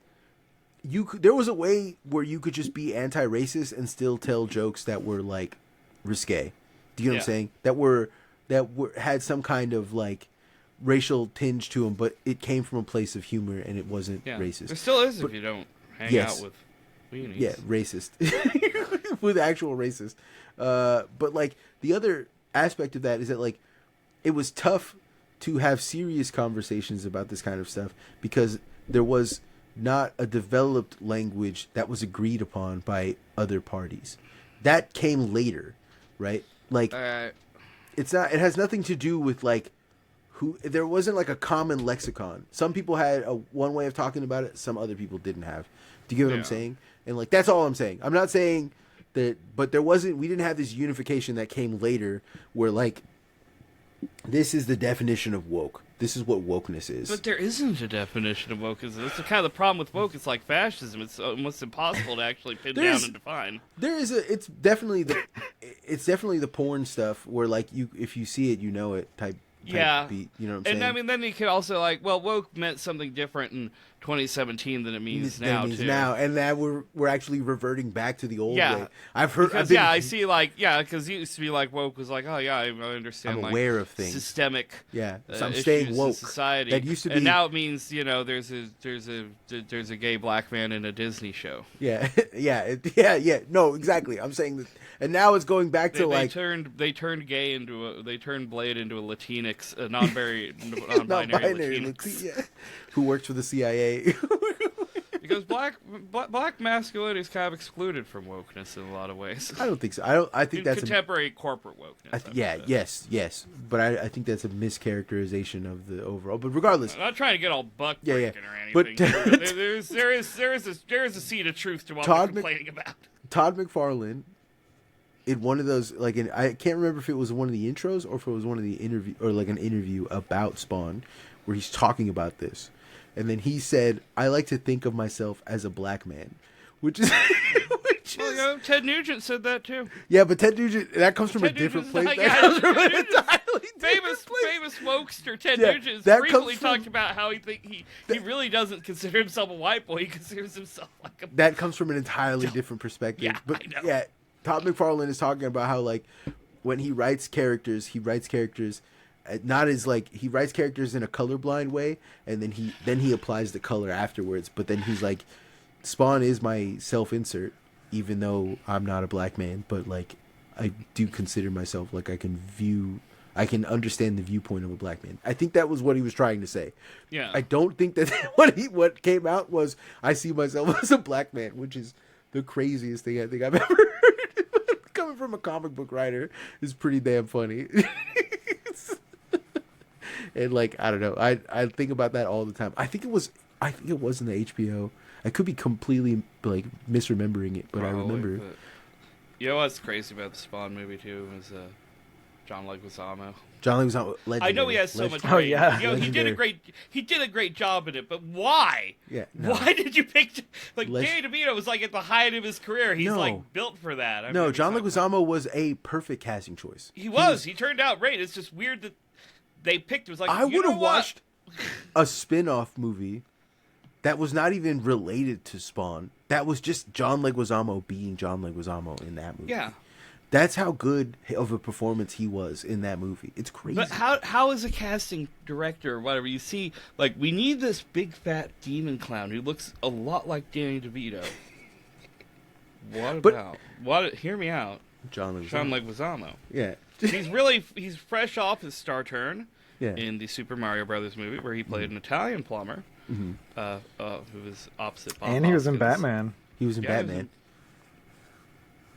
there was a way where you could just be anti-racist and still tell jokes that were like risque. Do you know what I'm saying? That had some kind of like racial tinge to them, but it came from a place of humor and it wasn't racist. There still is if you don't hang out with weenies. Yeah, racist. With actual racist. But like the other aspect of that is that like it was tough to have serious conversations about this kind of stuff because there was not a developed language that was agreed upon by other parties. That came later, right? Like it has nothing to do with like there wasn't like a common lexicon. Some people had one way of talking about it, some other people didn't have. Do you get what I'm saying? And like that's all I'm saying. I'm not saying that, but we didn't have this unification that came later where like this is the definition of woke. This is what wokeness is. But there isn't a definition of wokeism. That's the kind of the problem with woke. It's like fascism. It's almost impossible to actually pin down and define. It's definitely the porn stuff where like if you see it, you know it type beat. You know what I'm saying? And I mean, then you could also like, well, woke meant something different in 2017 than it means now too. And that we're actually reverting back to the old way. I've heard. Because, I see like because it used to be like woke was like, oh yeah, I understand. I'm aware of things. Systemic. Yeah, so I'm staying woke. In society. That used to be, and now it means there's a gay black man in a Disney show. Yeah, yeah. No, exactly. I'm saying that, and now it's going back to they turned gay they turned Blade into a Latinx, a non-binary Latinx. Yeah. Who works for the CIA. Because black masculinity is kind of excluded from wokeness in a lot of ways. I don't think so. I think that's contemporary corporate wokeness. Yes. But I think that's a mischaracterization of the overall. But regardless, I'm not trying to get all buck breaking or anything. But there is a seed of truth to what we're complaining about. Todd McFarlane, in one of those I can't remember if it was one of the intros or if it was one of the interview or like an interview about Spawn, where he's talking about this. And then he said, "I like to think of myself as a black man," which is, Ted Nugent said that too. Yeah, but Ted Nugent comes from a different place. Famous wokester Ted Nugent has frequently talked about how he really doesn't consider himself a white boy. He considers himself like a. That comes from an entirely different perspective. Yeah, but I know. Yeah, Todd McFarlane is talking about how like when he writes characters. Not as like he writes characters in a colorblind way, and then he applies the color afterwards. But then he's like, Spawn is my self-insert, even though I'm not a black man. But like, I do consider myself like I can understand the viewpoint of a black man. I think that was what he was trying to say. Yeah. I don't think that what came out was I see myself as a black man, which is the craziest thing I think I've ever heard. Coming from a comic book writer is pretty damn funny. And like I don't know, I think about that all the time. I think it was in the HBO. I could be completely like misremembering it, but Probably, I remember. But you know what's crazy about the Spawn movie too is John Leguizamo. John Leguizamo, legendary. I know he has so much. Oh yeah, he did a great job in it. But why? Yeah. No. Why did you pick Danny DeVito was like at the height of his career. He's like built for that. John Leguizamo was a perfect casting choice. He was. He turned out great. It's just weird that they picked. It was like I would have watched a spin-off movie that was not even related to Spawn. That was just John Leguizamo being John Leguizamo in that movie. Yeah. That's how good of a performance he was in that movie. It's crazy. But how is a casting director or whatever, you see, like, we need this big fat demon clown who looks a lot like Danny DeVito. Hear me out. John Leguizamo. Yeah. he's fresh off his star turn Yeah. in the Super Mario Brothers movie where he played an Italian plumber who was opposite Bob And he was in Hoskins. Batman. He was in Batman.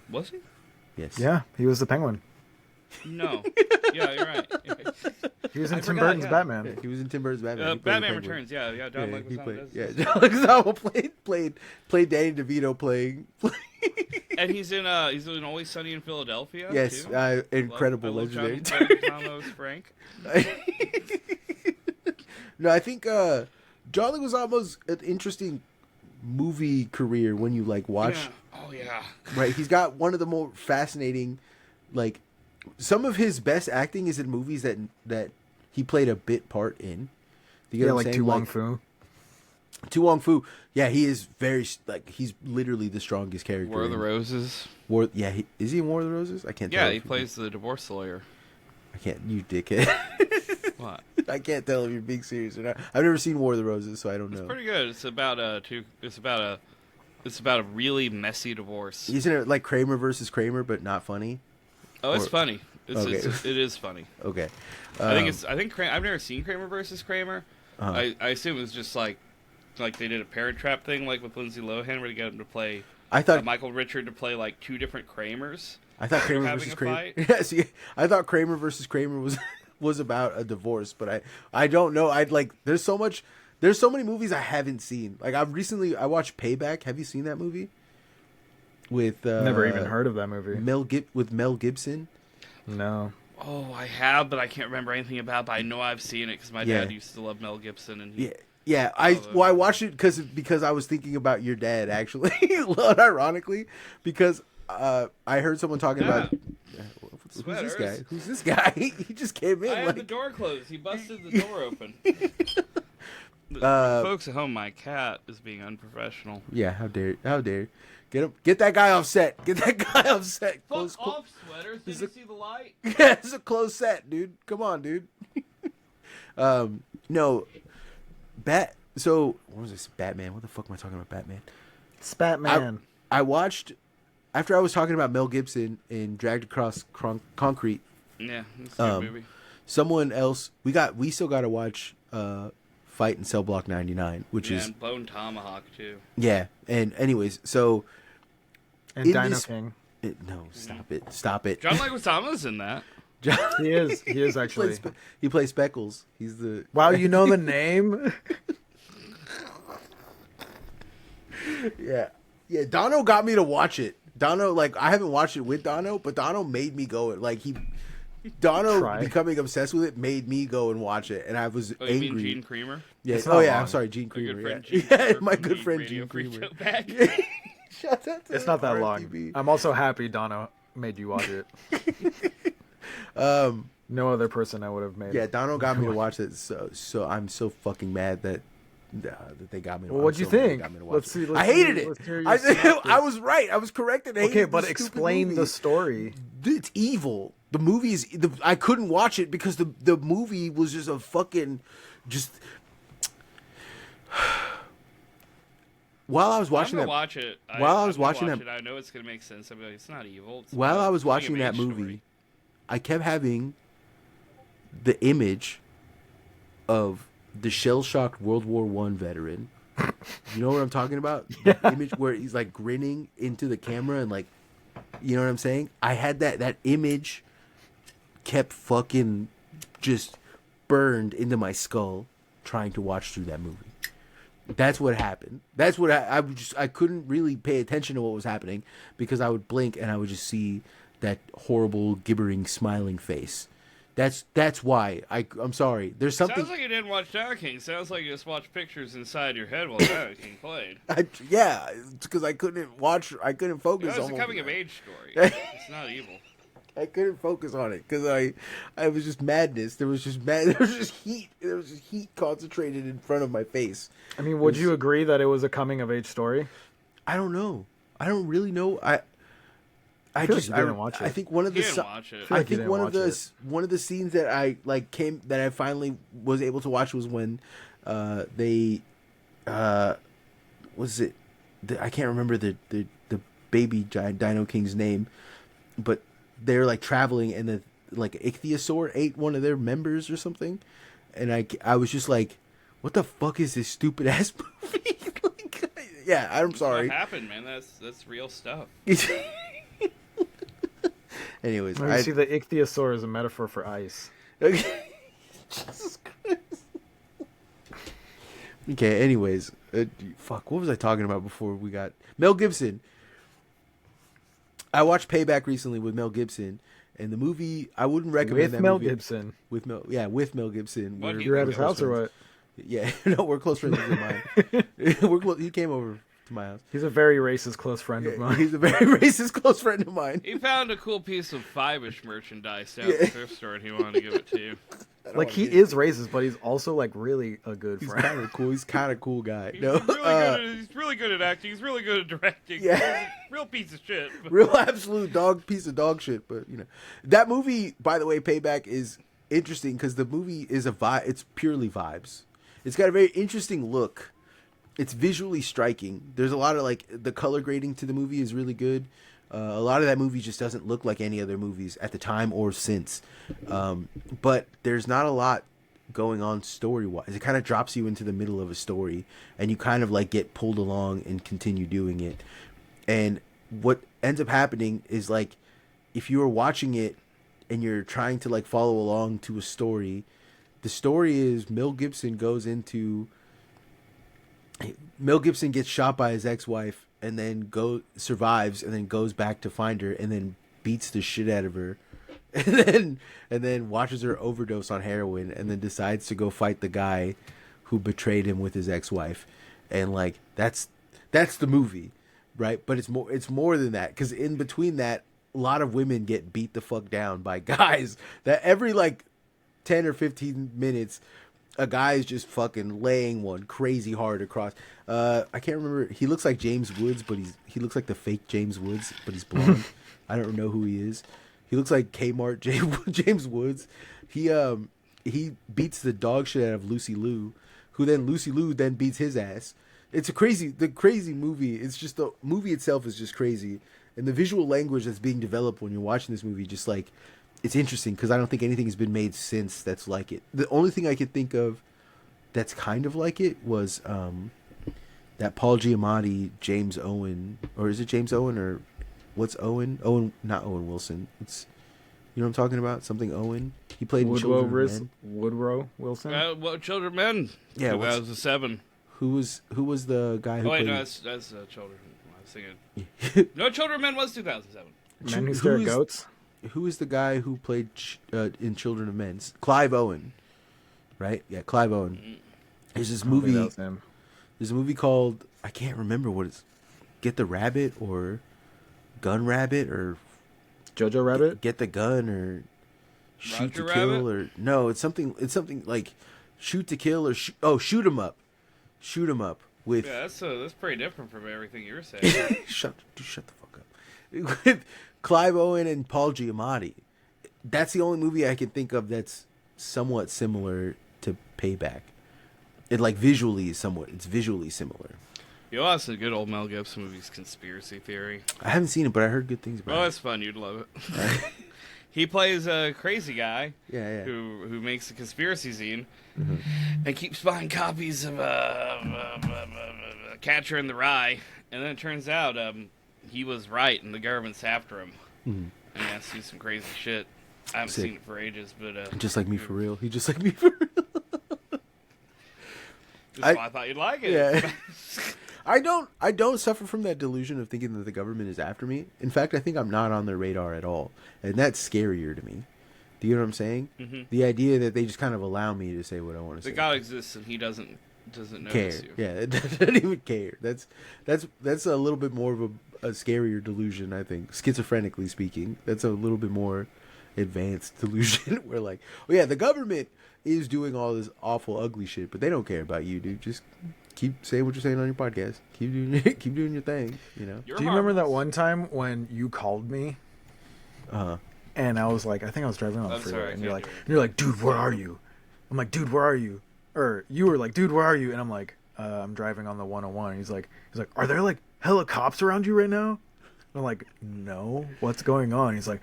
Was he? Yes. Yeah, he was the Penguin. No. Yeah, you're right. He was in I Tim forgot, Burton's yeah. Batman. Yeah, he was in Tim Burton's Batman. He played the Batman Penguin. Returns. Yeah. John Yeah, he Leguizamo played. does. Yeah, John Leguizamo played Danny DeVito playing. And he's in Always Sunny in Philadelphia. Yes, too. incredible, I love legendary. John Leguizamo's Frank. No, I think John Leguizamo's an interesting movie career when you like watch. Yeah. Oh yeah. Right, he's got one of the more fascinating, like, some of his best acting is in movies that he played a bit part in. Do you get what I'm like saying? Tu Wong Fu. Tu Wong Fu, yeah, he is very like he's literally the strongest character. War of the Roses. Yeah, is he in War of the Roses? I can't. Yeah, tell he plays the divorce lawyer. I can't. You dickhead. What? I can't tell if you're being serious or not. I've never seen War of the Roses, so I don't know. It's pretty good. It's about a really messy divorce. Isn't it like Kramer versus Kramer, but not funny? Oh, it's Or- funny. Okay. It is funny. Okay. I think I've never seen Kramer versus Kramer. Uh-huh. I assume it was just like they did a Parent Trap thing like with Lindsay Lohan where they got him to play I thought Michael Richard to play like two different Kramers. Kramer having versus a Kramer. fight? Yeah, see, I thought Kramer versus Kramer was about a divorce, but I don't know. I'd like there's so many movies I haven't seen. Like I watched Payback. Have you seen that movie? With Never even heard of that movie. with Mel Gibson. No. Oh, I have, but I can't remember anything about it, but I know I've seen it because my Yeah. dad used to love Mel Gibson. And he, Yeah. I watched it because I was thinking about your dad actually, ironically, because I heard someone talking about who's this guy? Sweaters. Who's this guy? He just came in. I had like, the door closed. He busted the door open. Folks at home, my cat is being unprofessional. Yeah, how dare get that guy off set. Get that guy off set. Fuck off, Sweaters. Did you see the light? Yeah, it's a closed set, dude. Come on, dude. No, So what was this? Batman. What the fuck am I talking about? Batman. Spatman. I watched after I was talking about Mel Gibson in Dragged Across Concrete. Yeah, it's a good movie. Someone else we still got to watch Fight in Cell Block 99, which is And Bone Tomahawk too. yeah. And anyways, so and in Dino this- King. no, stop it. John Leguizamo's in that. He is actually. He plays Speckles. He's the Wow, you know the name? yeah. Dono got me to watch it. Dono, like I haven't watched it with Dono, but Dono made me go. Like Dono Try. becoming obsessed with it made me go and watch it, and I was Oh, you angry. mean Gene Creamer? Yeah. It's Oh not yeah. long. I'm sorry, Gene My Creamer. good friend Yeah, Gene yeah Creamer my from good the friend Radio Gene Free Creamer. Show back. Shout out to It's not that long. RTB. I'm also happy Dono made you watch it. No other person I would have made. Yeah, Dono got me to watch it, so I'm so fucking mad that they got me. Well, what'd you think? Let's see. I hated let's hear it. your synopsis. I was right. I was corrected. I Okay, hated but this stupid explain movie. the story. It's evil. The movie is. I couldn't watch it because the movie was just a fucking just. While I was watching I'm that, gonna watch it. while I was I'm gonna watching watch that- it, I know it's gonna make sense. I'm like, it's not evil. It's while about I was a watching that coming of age movie, story. I kept having the image of the shell-shocked World War I veteran. You know what I'm talking about? The image where he's like grinning into the camera and like, you know what I'm saying? I had that image kept fucking just burned into my skull trying to watch through that movie. That's what happened. That's what I couldn't really pay attention to what was happening because I would blink and I would just see that horrible gibbering smiling face. That's why I'm sorry. There's something. Sounds like you didn't watch Dino King. Sounds like you just watched pictures inside your head while Dino King played. Yeah, it's because I couldn't focus. That was on a it. coming of age story. It's not evil. I couldn't focus on it because I was just madness. There was just there was just heat. There was just heat concentrated in front of my face. I mean, would you agree that it was a coming of age story? I don't know. I don't really know. I feel just like you didn't watch it. I think one of You the didn't watch it. feel I like you think didn't one of watch the it. one of the scenes that I finally was able to watch was when they was it I can't remember the baby giant Dino King's name, but they're like traveling and the like ichthyosaur ate one of their members or something, and I was just like, what the fuck is this stupid ass movie? Like, yeah, I'm sorry. What happened, man? That's real stuff. Anyways, No, you see, the ichthyosaur is a metaphor for ice. Okay. Jesus Christ. Okay, anyways. Fuck, what was I talking about before we got... Mel Gibson. I watched Payback recently with Mel Gibson, and the movie, I wouldn't recommend With that Mel movie. Gibson. With Mel Gibson. What, We're you're at his close house or friends. what? Yeah, no, we're close friends of mine. He came over to my house. He's a very racist close friend of mine. He's a very racist close friend of mine. He found a cool piece of Five-ish merchandise down at the thrift store, and he wanted to give it to you. Like, he is racist, but he's also, like, really a good He's friend. kind of cool. He's kind of cool guy. He's, No, he's really good at acting. He's really good at directing. Yeah. He's a real piece of shit. But... real absolute piece of dog shit. But that movie, by the way, Payback is interesting because the movie is a vibe. It's purely vibes. It's got a very interesting look. It's visually striking. There's a lot of the color grading to the movie is really good. A lot of that movie just doesn't look like any other movies at the time or since. But there's not a lot going on story-wise. It kind of drops you into the middle of a story, and you kind of get pulled along and continue doing it. And what ends up happening is if you are watching it and you're trying to follow along to a story, the story is Mel Gibson gets shot by his ex-wife and then survives and then goes back to find her and then beats the shit out of her and then watches her overdose on heroin and then decides to go fight the guy who betrayed him with his ex-wife. And that's the movie, right? But it's more than that, because in between that, a lot of women get beat the fuck down by guys that every 10 or 15 minutes a guy is just fucking laying one crazy hard across. I can't remember. He looks like James Woods, but he looks like the fake James Woods, but he's blonde. I don't know who he is. He looks like Kmart James Woods. He beats the dog shit out of Lucy Liu, who then Lucy Liu then beats his ass. It's the crazy movie. It's just the movie itself is just crazy, and the visual language that's being developed when you're watching this movie just it's interesting because I don't think anything has been made since that's like it. The only thing I could think of that's kind of like it was that Paul Giamatti, James Owen, or is it James Owen or what's Owen? Owen, not Owen Wilson. It's, you know what I'm talking about? Something Owen. He played in Children of Men. Woodrow Wilson. Children of Men. Yeah, 2007. Who was the guy who? Oh wait, played... no, that's Children. I was thinking. No, Children of Men was 2007. Men Who Stare at Goats. Who is the guy who played in Children of Men? Clive Owen, right? Yeah, Clive Owen. There's this movie. There's a movie called, I can't remember what it's. Get the Rabbit or Gun Rabbit or Jojo Rabbit. Get the Gun or Shoot Roger to Kill Rabbit? or no, it's something like Shoot to Kill or Shoot 'em Up. Shoot 'em Up with. Yeah, that's pretty different from everything you were saying. Shut the fuck up. With Clive Owen and Paul Giamatti. That's the only movie I can think of that's somewhat similar to Payback. It visually is it's visually similar. You know, that's a good old Mel Gibson movie's Conspiracy Theory. I haven't seen it, but I heard good things about Oh, it. it's fun. You'd love it. He plays a crazy guy Yeah. who makes a conspiracy zine Mm-hmm. and keeps buying copies of Catcher in the Rye, and then it turns out he was right and the government's after him, Mm-hmm. and he has to do some crazy shit. I haven't Sick. seen it for ages, but Just like me for real. He just like me for real. that's why I thought you'd like it. Yeah. I don't suffer from that delusion of thinking that the government is after me. In fact, I think I'm not on their radar at all. And that's scarier to me. Do you know what I'm saying? Mm-hmm. The idea that they just kind of allow me to say what I want to say. The God exists and he doesn't notice care. you. Yeah, it doesn't even care. That's a little bit more of a scarier delusion, I think. Schizophrenically speaking, that's a little bit more advanced delusion where oh yeah, the government is doing all this awful ugly shit, but they don't care about you, dude. Just keep saying what you're saying on your podcast. Keep doing your thing, you know. You're Do you remember that harmless. one time when you called me? And I was like, I think I was driving on the I'm freeway, sorry, and I you're can't like, hear you. dude, where are you? I'm like, dude, where are you? Or you were like, dude, where are you? And I'm like, I'm driving on the 101. And he's like, are there hella cops around you right now? And I'm like, no, what's going on? He's like,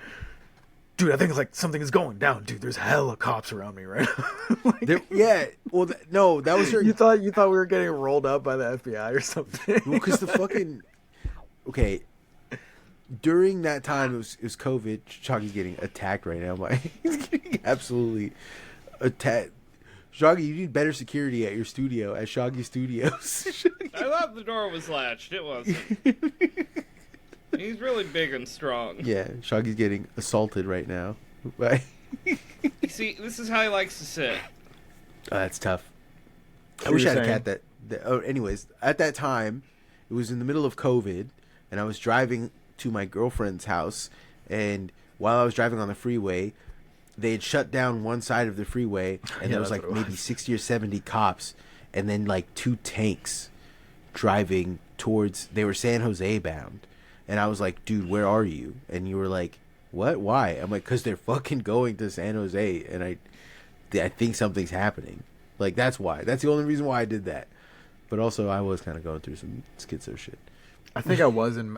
dude, I think it's something is going down, dude. There's hella cops around me right now. Yeah, well, no, that was you thought we were getting rolled up by the FBI or something? because the fucking okay. during that time, it was COVID. Shoggy's getting attacked right now. He's getting absolutely attacked. Shoggy, you need better security at your studio, at Shoggy Studios. I thought the door was latched. It wasn't. He's really big and strong. Yeah, Shoggy's getting assaulted right now. Right? You see, this is how he likes to sit. Oh, that's tough. So I wish I you're had a cat that. Oh, anyways, at that time, it was in the middle of COVID, and I was driving to my girlfriend's house, and while I was driving on the freeway, they had shut down one side of the freeway, and there was like maybe 60 or 70 cops, and then like 2 tanks driving towards. They were San Jose bound, and I was like, "Dude, where are you?" And you were like, "What? Why?" I'm like, "Cause they're fucking going to San Jose, and I think something's happening. Like that's why. That's the only reason why I did that." But also, I was kind of going through some schizo shit. I think I was in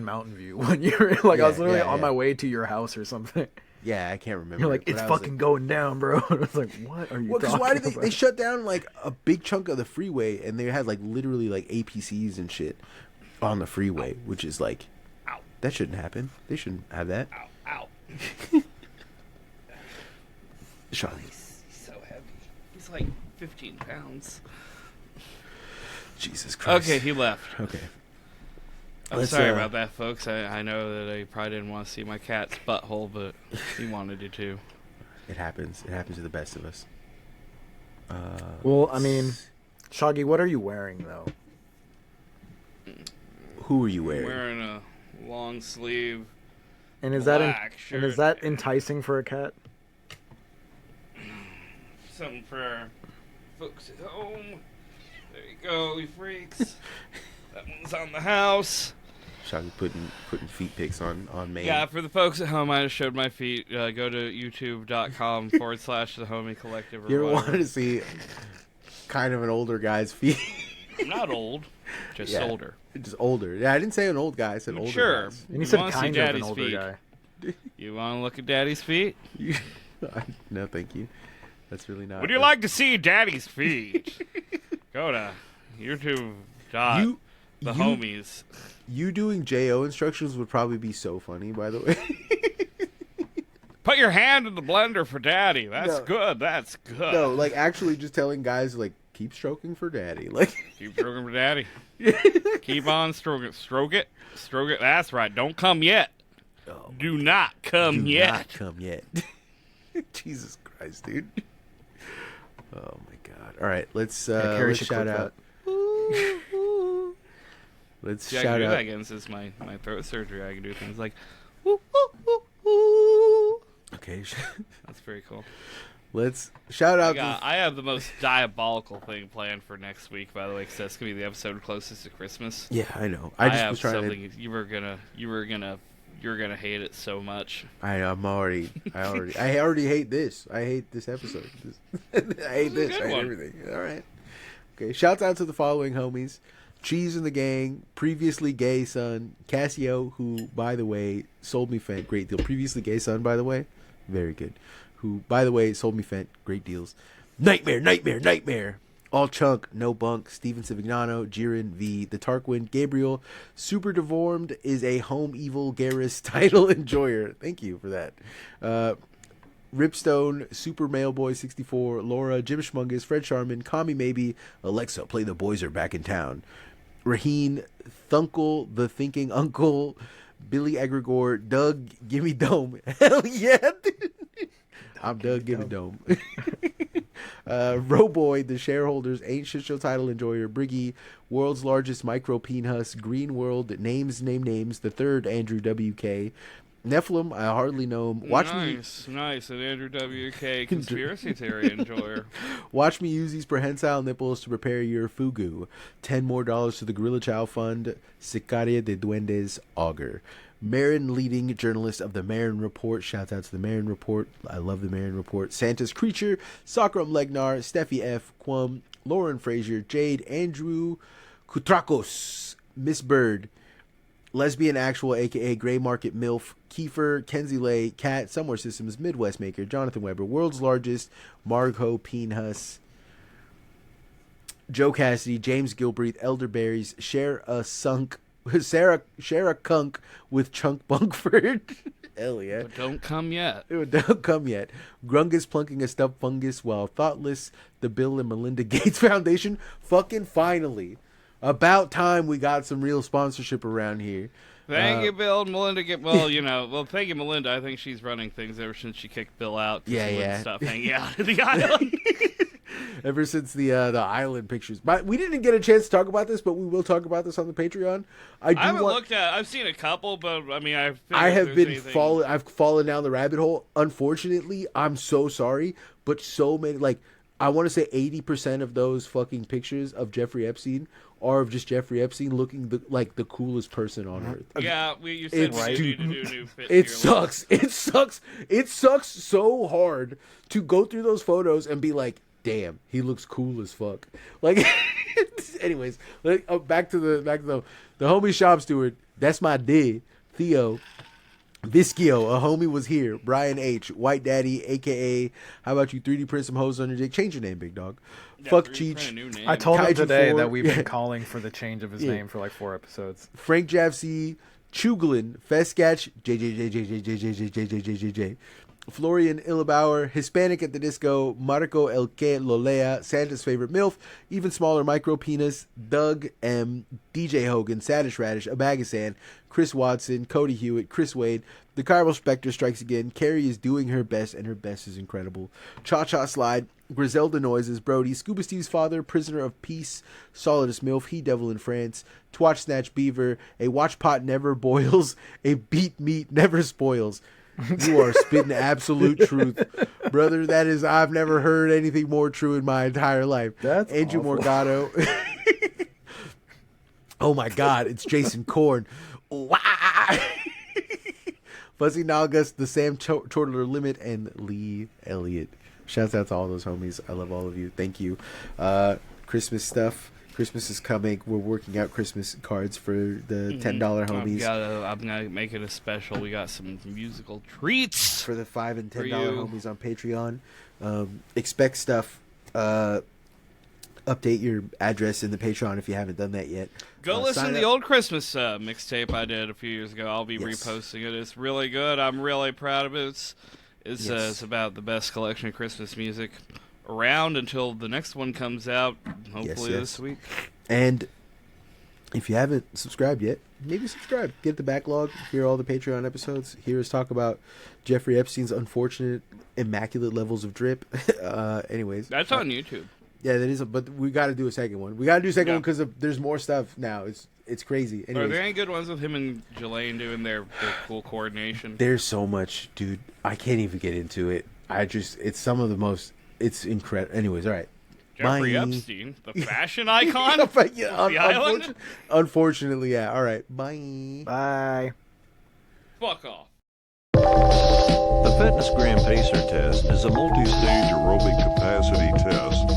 Mountain View when you were like, I was literally on my way to your house or something. Yeah, I can't remember. You're like, it's fucking going down, bro. I was like, what are you talking because why did about? they shut down like a big chunk of the freeway, and they had like literally like APCs and shit on the freeway, which is like, ow, that shouldn't happen. They shouldn't have that. Ow. Sean. He's so heavy. He's like 15 pounds. Jesus Christ. Okay, he left. Okay. I'm sorry about that, folks. I know that I probably didn't want to see my cat's butthole, but he wanted it to. It happens. It happens to the best of us. Well, I mean, Shoggy, what are you wearing though? Who are you I'm wearing? wearing a long sleeve. And is black that shirt. and is that enticing for a cat? Something for folks at home. There you go, you freaks. That one's on the house. Shoggy putting feet pics on Maine. Yeah, for the folks at home, I just showed my feet. Go to youtube.com / the Homie Collective. Or You ever whatever. wanted to see kind of an older guy's feet? I'm not old, just Yeah. older. Just older. Yeah, I didn't say an old guy. I said older. Sure. Guys. And you You said wanna see kind of an Daddy's older feet. guy. You want to look at Daddy's feet? No, thank you. That's really not. Would you like to see Daddy's feet? Go to YouTube. The homies. You doing JO instructions would probably be so funny, by the way. Put your hand in the blender for Daddy. That's No. good. That's good. No, like actually just telling guys like keep stroking for daddy. Like Keep stroking for Daddy. Keep on stroking. Stroke it. Stroke it. That's right. Don't come yet. oh, Do not come do yet. not come yet. Jesus Christ, dude. Oh my God. All right, let's Carrie let's should shout clip out. Let's Yeah, I shout can do that out. again since my throat surgery. I can do things like, woo, woo, woo, woo. Okay, That's very cool. let's shout out. I have the most diabolical thing planned for next week, by the way, because that's gonna be the episode closest to Christmas. Yeah, I know. I just have was trying something you're gonna hate it so much. I already hate this. I hate this episode. I hate this. good I hate one. everything. All right. Okay. Shouts out to the following homies: Cheese in the Gang, previously gay son, Cassio, who by the way sold me Fent, great deal. Previously gay son, by the way, very good. Who by the way sold me Fent, great deals. Nightmare. All Chunk, No Bunk, Steven Civignano, Jiren V, The Tarquin, Gabriel, Super Deformed is a HomieVulgaris title enjoyer. Thank you for that. Ripstone, Super Mailboy 64, Laura, Jim Schmungus, Fred Sharman, Kami Maybe, Alexa, play The Boys Are Back in Town. Raheen, Thunkle, The Thinking Uncle, Billy Egregore, Doug, Gimme Dome. Hell yeah, dude. I'm Doug, Gimme Dome. Roboy, The Shareholders, Ain't Shit Show title enjoyer, Briggy, World's Largest Micro Peenhus, Green World, Names, The Third, Andrew WK, Nephilim, I hardly know him. Nice, and Andrew WK, conspiracy theory enjoyer. Watch me use these prehensile nipples to prepare your fugu. $10 more to the Gorilla Chow Fund. Sicaria de Duendes Auger. Marin, leading journalist of the Marin Report. Shout out to the Marin Report. I love the Marin Report. Santa's Creature, Sakram Legnar, Steffi F, Quum, Lauren Frazier, Jade, Andrew Kutrakos, Miss Bird, Lesbian Actual, aka Gray Market MILF, Kiefer, Kenzie Lay, Cat, Somewhere Systems, Midwest Maker, Jonathan Weber, World's Largest, Margot Peenhus, Joe Cassidy, James Gilbreath, Elderberries, Share a Sunk, Share a kunk with Chunk Bunkford. Hell yeah. But don't come yet. Don't come yet. Grungus plunking a stub fungus while Thoughtless, the Bill and Melinda Gates Foundation. Fucking finally. About time we got some real sponsorship around here. Thank you, Bill and Melinda. Thank you, Melinda. I think she's running things ever since she kicked Bill out. Yeah. Stop hanging out at the island. Ever since the island pictures. But we didn't get a chance to talk about this, but we will talk about this on the Patreon. I've seen a couple, but I mean, I've fallen down the rabbit hole. Unfortunately, I'm so sorry, but so many, like, I want to say 80% of those fucking pictures of Jeffrey Epstein are of just Jeffrey Epstein looking like the coolest person on earth. Yeah, you said we need to do a new fit. It sucks. It sucks so hard to go through those photos and be like, damn, he looks cool as fuck. Like, anyways, back to the homie shop steward. That's my D. Theo Viskio, a homie was here. Brian H, White Daddy, aka how about you 3D print some hoes on your dick? Change your name, big dog. Yeah, Fuck Cheech. I told him Kaiju today 4. that we've been calling for the change of his name for like 4 episodes. Frank Javsey, Chuglin, Feskatch, JJJJJJJJJJJ, Florian Illebauer, Hispanic at the Disco, Marco Elke Lolea, Santa's favorite MILF, even smaller micro penis, Doug M, DJ Hogan, Sadish Radish, Abagasan, Chris Watson, Cody Hewitt, Chris Wade, the Carvel Spectre strikes again, Carrie is doing her best, and her best is incredible. Cha Cha Slide, Griselda Noises, Brody, Scuba Steve's father, Prisoner of Peace, Solidus MILF, He Devil in France, Twatch Snatch Beaver, a watch pot never boils, a beat meat never spoils. You are spitting absolute truth, brother. That is, I've never heard anything more true in my entire life. That's Andrew awful. Morgado. Oh my God, it's Jason Korn. Fuzzy Nagas, the Sam Chortler Limit, and Lee Elliott. Shouts out to all those homies. I love all of you. Thank you. Christmas stuff. Christmas is coming. We're working out Christmas cards for the $10 homies. I'm gonna make it a special. We got some musical treats For the $5 and $10 you. homies on Patreon. Expect stuff. Update your address in the Patreon if you haven't done that yet. Go listen sign to the up. old Christmas mixtape I did a few years ago. I'll be Yes. reposting it. It's really good. I'm really proud of it. It's Yes. about the best collection of Christmas music around until the next one comes out, hopefully yes. this week. And if you haven't subscribed yet, maybe subscribe. Get the backlog. Hear all the Patreon episodes. Hear us talk about Jeffrey Epstein's unfortunate, immaculate levels of drip. Anyways. That's on YouTube. Yeah, that is. But we got to do a second one. We got to do a second one because there's more stuff now. It's crazy. Are Anyways, there any good ones with him and Jelaine doing their cool coordination? there's so much, dude. I can't even get into it. It's some of the most. It's incredible. Anyways, all right. Jeffrey Bye. Epstein, the fashion icon? Yeah, the island? unfortunately, yeah. All right. Bye. Bye. Fuck off. The Fitness Gram Pacer test is a multi-stage aerobic capacity test